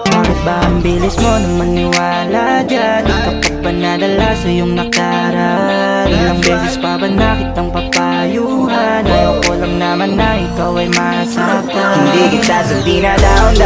Bakit ba ang bilis mo na maniwala dyan? Di ka pa ba nadala sa iyong nakaraan? Ilang beses pa ba na kitang papayuhan? Ayaw ko lang naman na ikaw ay masaktan. Hindi kita sabi na down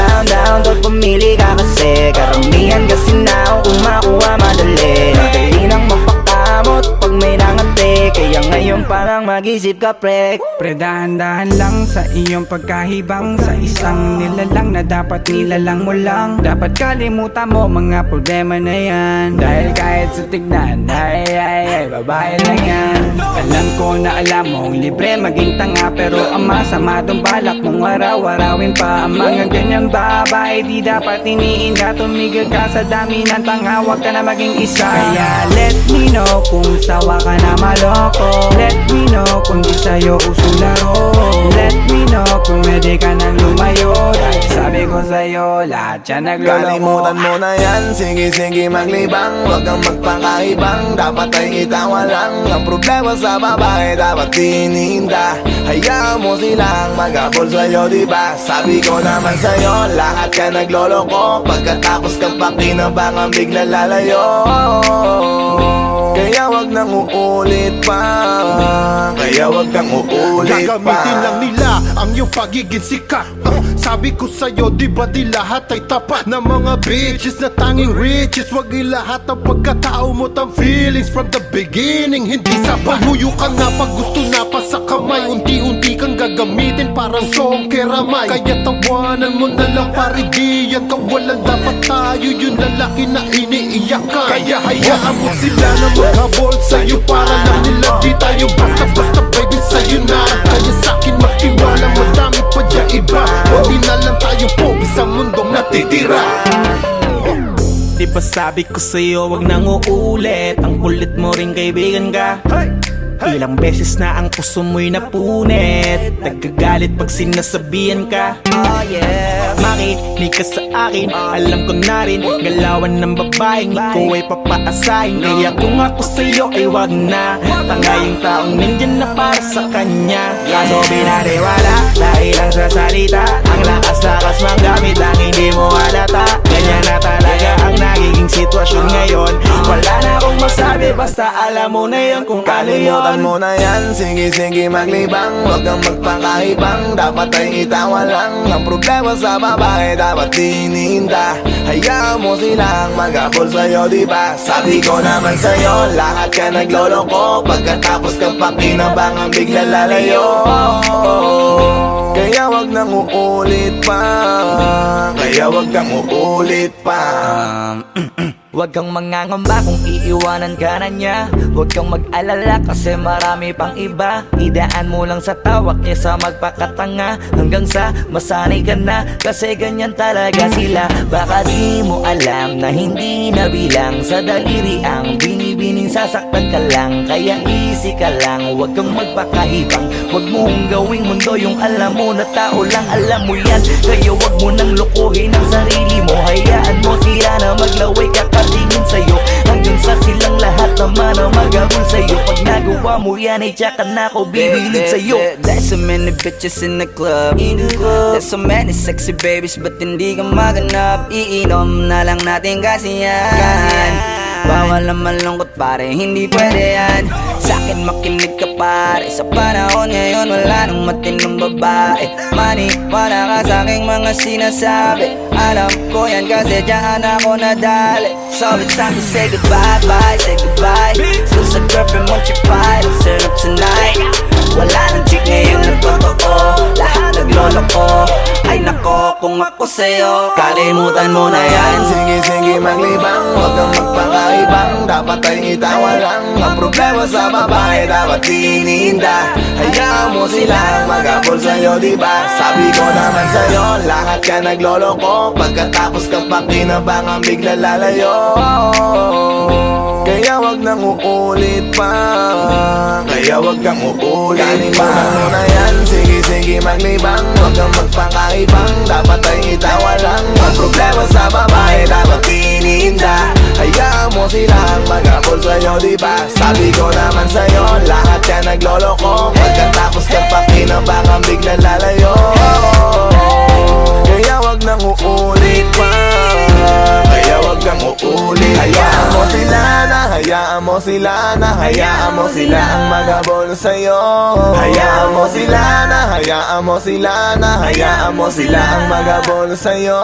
Pag pumili ka kasi karamihan kasi na kung makuha madali. Madali nang mapakamot pag may nangante. Kaya ngayon parang mag-isip ka, pre. Pre, dahan-dahan lang sa iyong pagkahibang. Sa isang nilalang na dapat nilalang mo lang. Dapat kalimutan mo mga problema na yan. Dahil kahit sa tignan, ay, babae lang yan. Alam ko na alam mong libre maging tanga, pero ang masama dong balak mong araw-arawin pa. Ang mga ganyang babae di dapat iniinda. Tumigil ka sa dami ng tanga, wag ka na maging isa. Kaya let me know kung sawa ka na maloko. Let me know kung di sa'yo uso laro. Let me know kung pwede ka nang lumayo. Dahil sabi ko sa'yo, lahat yan nagloloko. Kalimutan mo na yan, sige maglibang. Huwag kang magpakaibang, dapat ay itawa lang. Ang problema sa babae, dapat tinihinda. Hayaan mo silang mag-abol sa'yo, diba? Sabi ko naman sa'yo, lahat ka nagloloko. Pagkatapos kang pakinabangan, bigla lalayo. Kaya wag nang uulit pa. Gagamitin lang nila ang iyong pagiging sikat. Sabi ko sa'yo, diba di lahat ay tapat na mga bitches na tanging riches. Wag ilahat ang pagkatao mo tang feelings from the beginning. Hindi sabay, huyo ka na pag gusto na pa sa kamay. Unti-unti kang gagamitin parang song keramay. Kaya tawanan mo na lang paridiyan ka. Walang dapat tayo yung lalaki na iniiyakan. Kaya hayaan mo sila na maghabol sa'yo. Para lang nila di tayo basta-basta baby sa'yo na. Kaya sa'kin magtiwala, madami pa dyan iba. Hindi na lang tayo pogi sa mundong natitira. Diba sabi ko sa'yo, wag nang uulit. Ang kulit mo rin kaibigan ka. Ilang beses na ang puso mo'y napunit. Nagkagalit pag sinasabihan ka. Oh yeah, makinig ka sa akin. Alam ko na rin, galawan ng babaeng ikaw ay papaasahin. Kaya kung ako sa'yo ay wag na. Tanga yung taong nandyan na para sa kanya. Kaso binariwala dahil lang sa salita. Ang lakas-lakas mang gamit lang hindi mo halata. Ganyan na talaga ang nagiging sitwasyon ngayon. Wala na akong masabi, basta alam mo na yun kung ano yun. Kalimutan mo na yan, sige maglibang. Huwag kang magpakaibang, dapat ay itawa lang. Ang problema sa babae, dapat tinihinda. Hayaan mo silang mag-abol sa'yo, diba? Sabi ko naman sa'yo, lahat ka nagloloko. Pagkatapos kang pakinabangan, bigla lalayo. Kaya wag wag nang uulit pa. Kaya wag kang uulit pa. Huwag kang mangangamba kung iiwanan ka na niya. Huwag kang mag-alala kasi marami pang iba. Idaan mo lang sa tawak niya sa magpakatanga, hanggang sa masanay ka na, kasi ganyan talaga sila. Baka di mo alam na hindi nabilang sa daliri ang binibining sasaktan ka lang. Kaya easy ka lang, huwag kang magpakahibang. Huwag mong gawing mundo yung alam mo na tao lang alam mo yan. Kaya huwag mo nang lokohin ang sarili mo. Hayaan mo sila na maglaway kakatingin sa'yo, hanggang sa silang lahat naman ang magabol sa'yo. Pag nagawa mo yan ay tsaka na ako bibilid sa'yo. There's so many bitches in the club. There's so many sexy babies, but hindi ka maganap. Iinom na lang natin kasi yan. Bawal na malungkot pare, hindi pwede yan. Sa'kin makinig ka pare, sa panahon ngayon wala nang matinong babae. Maniwala ka sa'king mga sinasabi, alam ko yan kasi dyan ako nadali. So it's time to say goodbye, bye, say goodbye. Dun sa girlfriend mo chipay, let's turn up tonight. Wala nang chick ngayon na totoo, lahat naglolo ko. Ay nako, kung ako sa'yo, kalimutan mo na yan. Sige, sige, maglibang, huwag kang magpakaibang. Dapat ay itawa lang ang problema sa babae, dapat iniinda. Hayaan mo silang mag-abol sa'yo, diba? Sabi ko naman sa'yo, lahat ka nagloloko. Pagkatapos kang pakinabangang bigla lalayo. Kaya wag nang uulit pa. Kaya wag kang uulit pa. Kalimutan mo na yan, sige, sige, maglibang. Huwag kang magpakaibang, dapat ay itawa lang ang problema sa babae, dapat iniinda. Hayaan mo silang mag-abol sa'yo, diba? Sabi ko naman sa'yo, lahat ka nagloloko. Pagkatapos kang pakinabangang bigla lalayo. Kaya wag nang uulit pa. Kaya wag kang uulit. Hayaan mo sila na, hayaan mo sila na, hayaan mo sila ang mag-abol sa'yo. Hayaan mo sila na, hayaan mo sila na, hayaan mo sila ang mag-abol sa'yo.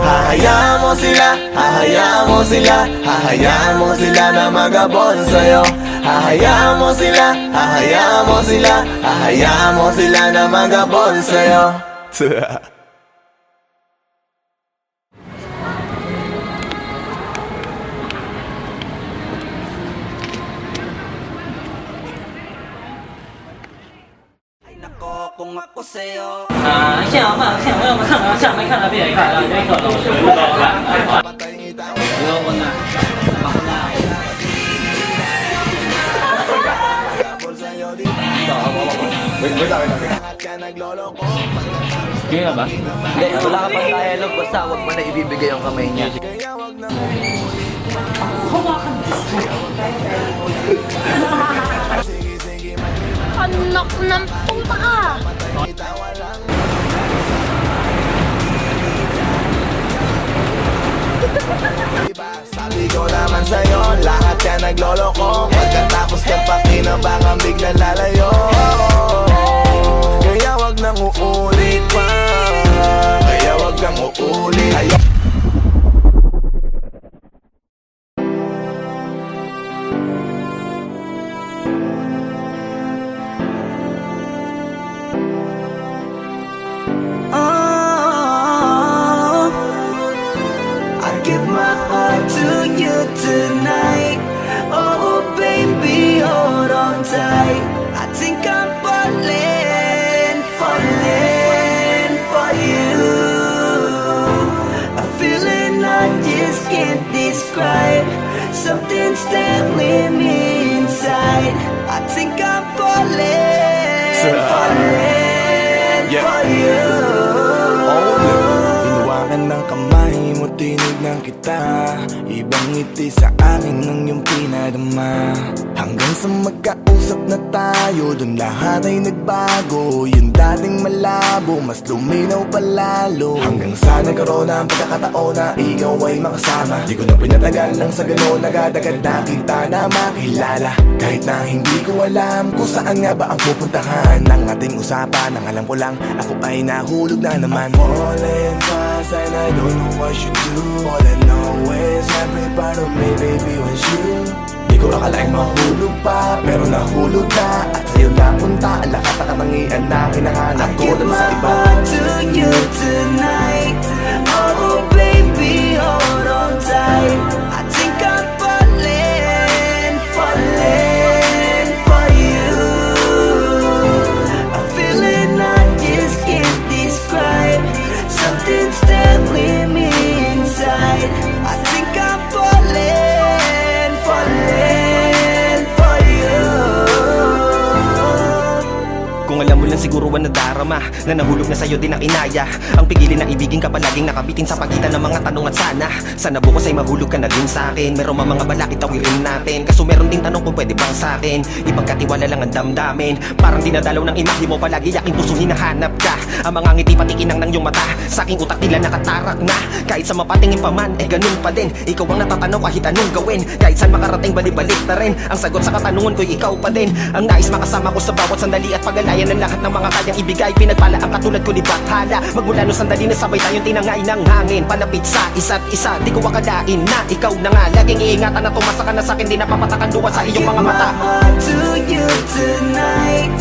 Hahayaan mo sila, hahayaan mo sila, hahayaan mo sila na mag-abol sa'yo. Hahayaan mo sila, hahayaan mo sila, hahayaan mo sila na mag-abol sa'yo. Kung ako sa'yo. 现场看，现场让我们看看，下面看了别人看了，别可能是不高了。不要问呐，Sige na ba? Hindi, wala ka pang dialogue, basta huwag mo na ibibigay yung kamay niya. Anak ng puta ka! Sabi ko naman sa'yo, lahat ka nagloloko. Pagkatapos kang pakinabangang bigla lalayo. Kaya wag nang uulit pa. Kaya wag kang uulit. Tonight, oh baby, hold on tight. I think I'm falling, falling for you. A feeling I just can't describe. Something's telling me inside. I think I'm falling, falling for you. Hinawakan ng kamay mo, tinignan kita. Ibang ngiti sa akin ng iyong pinadama. Hanggang sa magkausap na tayo, dun lahat ay nagbago. Yung dating malabo, mas luminaw palalo. Hanggang sa nagkaroon ng pagkakataon na ikaw ay makasama. Di ko na pinatagal lang sa gano'n, nagadagad na kita na makilala. Kahit na hindi ko alam kung saan nga ba ang pupuntahan ng ating usapan. Ang alam ko lang, ako ay nahulog na naman. I'm falling fast and I don't know what you do. All I know is every part of me, baby, was you. Di ko akalaing mahulog pa, pero nahulog na. At sa'yo napunta, ang lahat ng katangian na hinahanap ko dun sa iba. I give my heart to you tonight. Oh baby, hold on tight. I think I'm falling, falling for you. A feeling I just can't describe. Something's telling me inside. I think I'm falling, falling for you. Kung alam mo lang siguro ang nadarama na nahulog na sa'yo din ang inaya. Ang pigilin na ibigin ka palaging nakabitin sa pagitan ng mga tanong at sana bukas ay mahulog ka na din sa'kin. Meron mga balakid tawirin natin, kaso meron ding tanong kung pwede bang sa'kin ipagkatiwala lang ang damdamin. Parang dinadalaw ng imahe mo, palagi aking puso hinahanap ka. Ang mga ngiti patikinang ng iyong mata, sa aking utak tila nakatarak na. Kahit sa mapatingin pa man, ganun pa din. Ikaw ang natatanaw kahit anong gawin. Kahit saan makarating balibalik na rin. Ang sagot sa katanungan ko'y ikaw pa din. Ang nais makasama ko sa bawat sandali at pag-alayan ng lahat ng mga kayang ibigay. Pinagpala ang katulad ko ni Bathala. Magmula no sandali na sabay tayong tinangay ng hangin. Palapit sa isa't isa, di ko akalain na ikaw na nga. Laging iingatan na tumasa ka na sa'kin, di napapatakan duwa sa iyong mga mata. I give my heart to you tonight.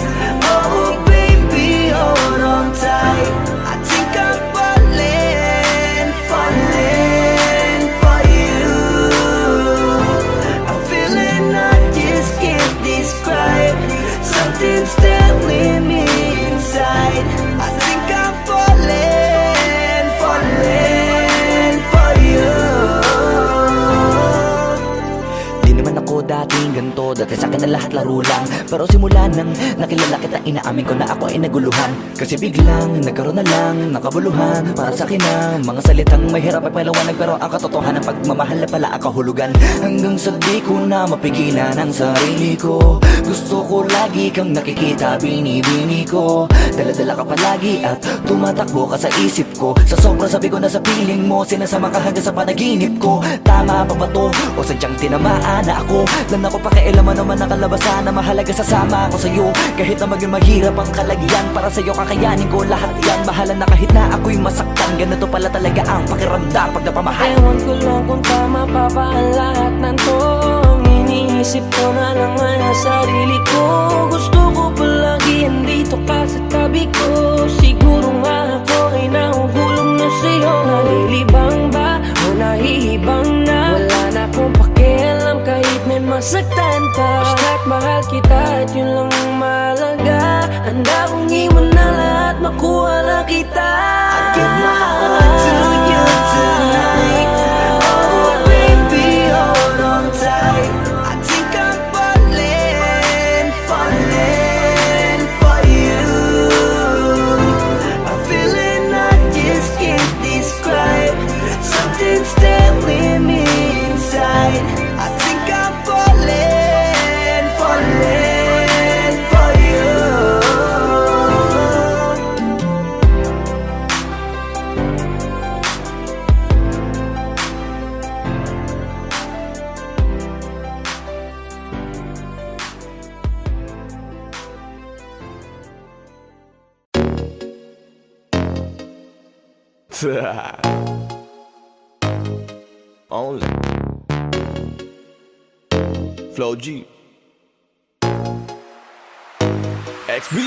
Oh baby, hold on tight. I think I'm falling, falling for you. A feeling I just can't describe. Something's telling me inside. I think I'm falling, falling for you. Di naman ako dating ganito, dati sa'kin na lahat laro lang. Pero simula nang nakilala kita, inaamin ko na ako ay naguluhan. Kasi biglang nagkaroon na lang nakabuluhan. Para sa'kin ang mga salitang mahirap ay paliwanag, pero ang katotohanan pagmamahal na pala ang kahulugan. Hanggang sa di ko na mapigilan ang sarili ko. Gusto ko lagi kang nakikita, binibini ko. Dala-dala ka palagi at tumatakbo ka sa isip ko. Sa sobrang sabi ko na sa piling mo, sinasama ka hanggang sa panaginip ko. Tama pa ba to? O sadyang tinamaan na ako? Lan ako pakialaman naman ang kalabasan na mahalaga, sasama ako sa'yo. Kahit na maging maghirap ang kalagyan, para sa'yo kakayanin ko lahat yan. Mahala na kahit na ako'y masaktan, ganito pala talaga ang pakiramdam pag napamahal. Ewan ko lang kung tama pa ba ang lahat ng to. Iniisip ko na lang ang sarili ko. Gusto ko palagi andito ka sa tabi ko. Siguro nga ako ay nahuhulog na sa'yo. Nalilibang ba o nahihibang na? Wala na akong pakialam kahit may masaktan pa. Basta't mahal kita at yun lang ang mahalaga. Handa kong iwan na lahat, makuha lang kita. I give my heart to you tonight. Oh baby, hold on tight. I think I'm falling, falling for you. A feeling I just can't describe. Something's telling me inside. I think I'm falling, falling for you. Only Flow G XB.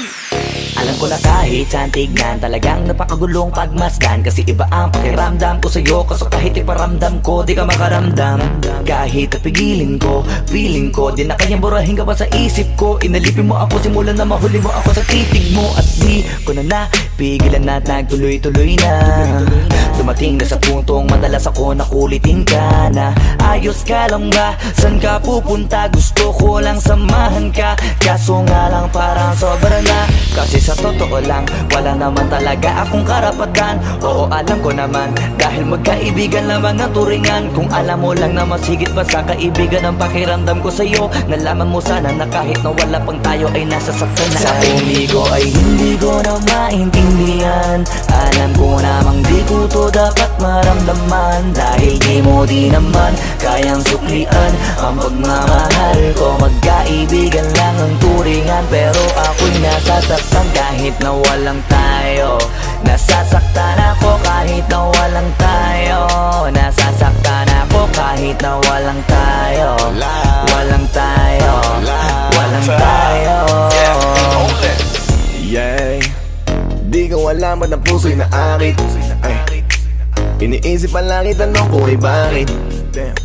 Alam ko na kahit saan tignan, talagang napakagulong pagmasdan. Kasi iba ang pakiramdam ko sa'yo, kaso kahit iparamdam ko, di ka makaramdam. Kahit napigilin ko, feeling ko, di na kayang burahin ka pa sa isip ko. Inalipin mo ako, simulan na mahuli mo ako sa titig mo. At di ko na napigilan na nagtuloy-tuloy na. Dumating na sa puntong madalas ako nakulitin ka na. Ayos ka lang ba? San ka pupunta? Gusto ko lang samahan ka. Kaso nga lang parang sobra na. Kasi sa totoo lang, wala naman talaga akong karapatan. Oo, alam ko naman, dahil magkaibigan lamang ang turingan. Kung alam mo lang na mas higit pa sa kaibigan ang pakiramdam ko sa'yo, nalaman mo sana na kahit na wala pang tayo ay nasasaktan na. Sa huli ko ay hindi ko na maintindihan. Alam ko namang di ko to dapat maramdaman. Dahil di mo di naman kayang suklian ang pagmamahal ko. Magkaibigan lang ang turingan, pero ako'y nasasaktan kahit na walang tayo. Nasasaktan ako kahit na walang tayo. puso'y naakit. Ay, iniisip ang langit, tanong ko ay bakit? Damn.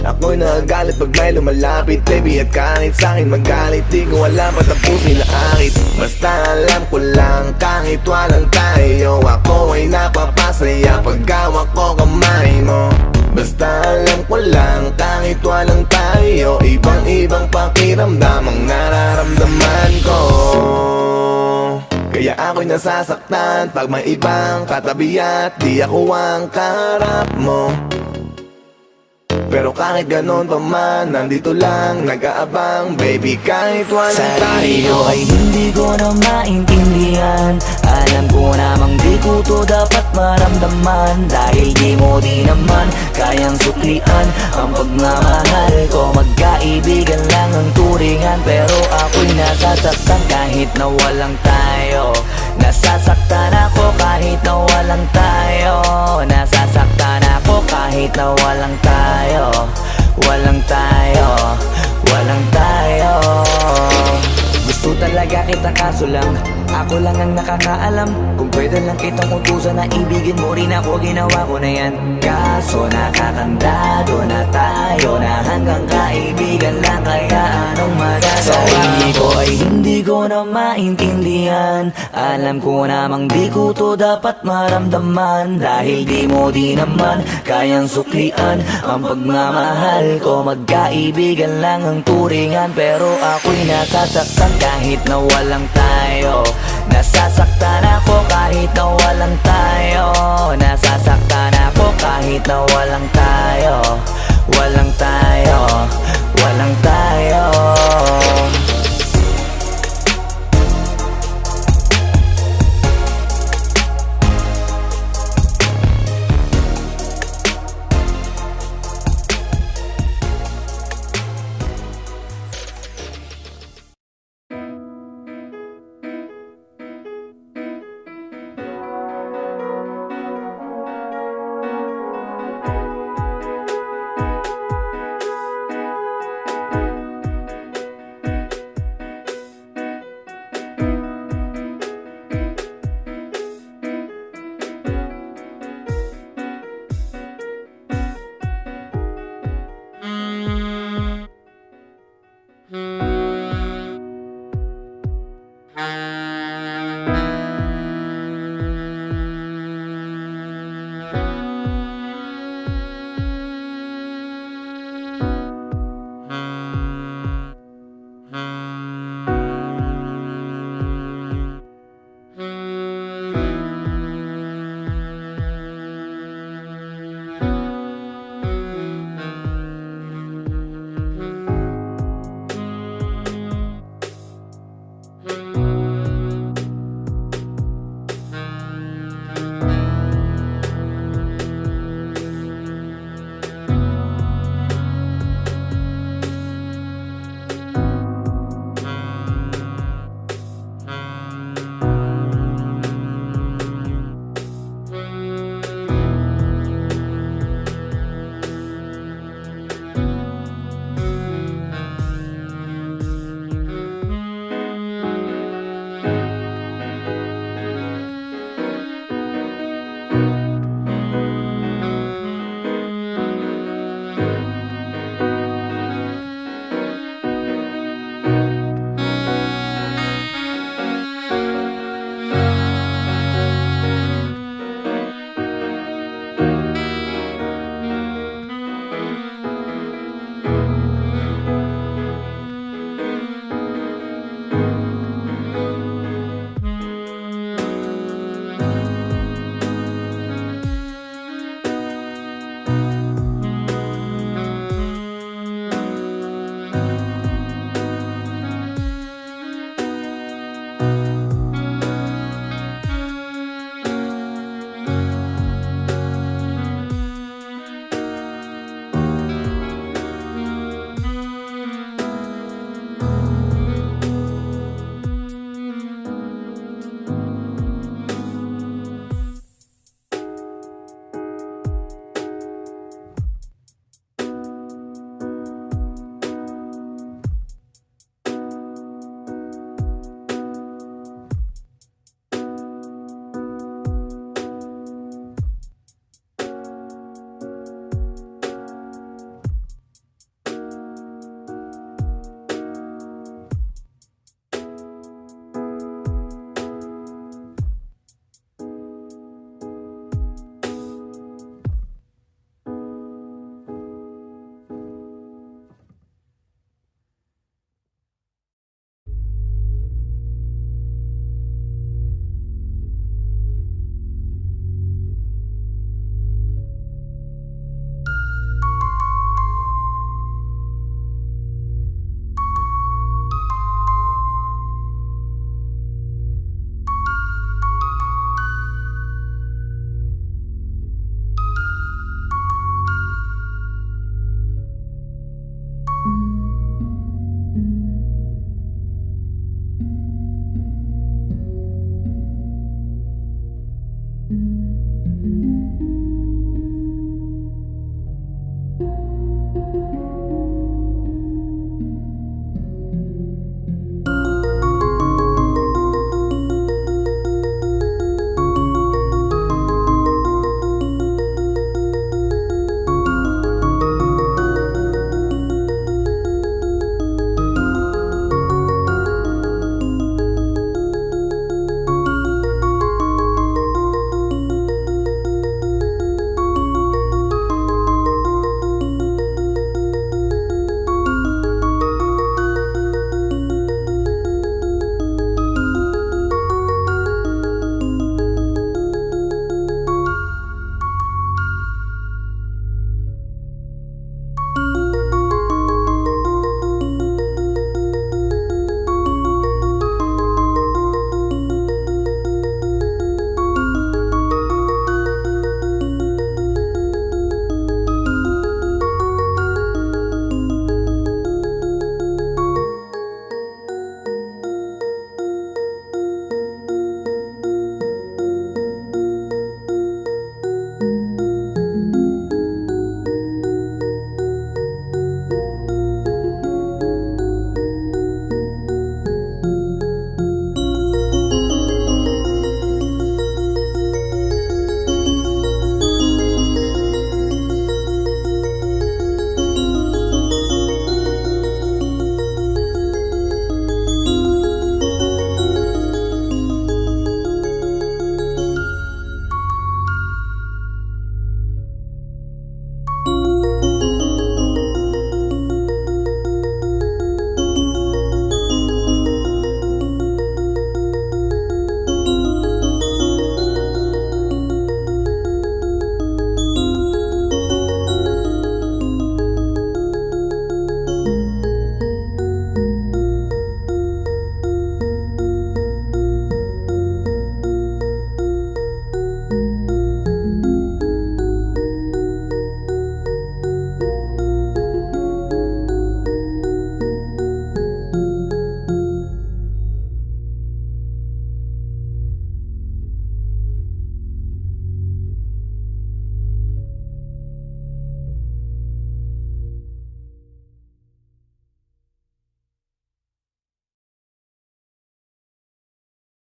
Ako'y nagagalit pag may lumalapit, baby, at kahit sa'kin magalit, di ko alam ba't ang puso'y naakit. Basta alam ko lang, kahit walang tayo, ako ay napapasaya pag hawak ko kamay mo. Basta alam ko lang, kahit walang tayo, ibang-ibang pakiramdam ang nararamdaman ko. Kaya ako'y nasasaktan pag may ibang katabi at di ako ang kaharap mo. Pero kahit ganon pa man, nandito lang, nag-aabang, baby, kahit walang tayo. Sarili ay hindi ko na maintindihan. Alam ko namang di ko to dapat maramdaman, dahil di mo di naman kayang suklian ang pagmamahal ko. Magkaibigan lang ang turingan, pero ako'y nasasaktan kahit na walang tayo. Nasasaktan ako kahit na walang tayo. Nasasaktan ako kahit na walang tayo. Walang tayo, walang tayo. Gusto talaga kita kaso lang ako lang ang nakakaalam. Kung pwede lang kitang utusan na ibigin mo rin ako, ginawa ko na yan. Kaso nakakandado na tayo na hanggang kaibigan lang, kaya anong magagawa? Sarili ko ay hindi ko na maintindihan. Alam ko namang di ko to dapat maramdaman, dahil di mo di naman kayang suklian ang pagmamahal ko. Magkaibigan lang ang turingan, pero ako'y nasasaktan kahit na walang tayo. Nasasaktan ako kahit na walang tayo. Nasasaktan ako kahit na walang tayo. Walang tayo, walang tayo.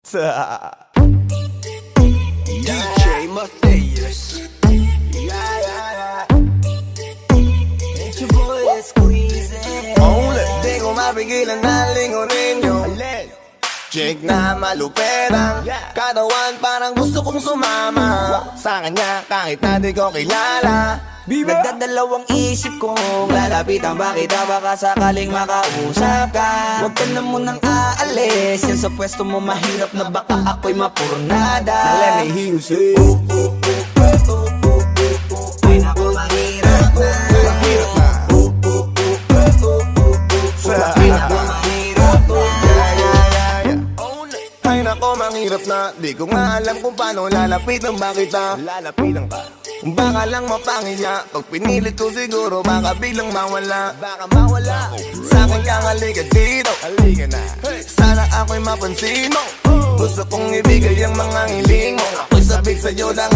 DJ Matthias. It's your boy Squeezy. Di ko mapigilan na lingunin yung chick na maluperang katawan, parang gusto kong sumama sa kanya kahit na di ko kilala. Nagdadalawang isip kong lalapitan ba kita, baka sakaling makausap ka. Huwag ka na munang aalis, yan sa pwesto mo mahirap na baka ako'y mapurnada. Let me hear you say ay naku, mahirap na. Mahirap na. Ay naku, mahirap na. Ay naku, mahirap na. Di ko nga alam kung paano lalapitan ba kita. Lalapitan ka, baka lang mapangilya. Pag pinilit ko siguro baka biglang mawala. Baka mawala. Sa'kin kang halika dito. Halika na. Sana ako'y mapansin mo. Gusto kong ibigay ang mga hiling mo. Ako'y sabik sa'yo lang.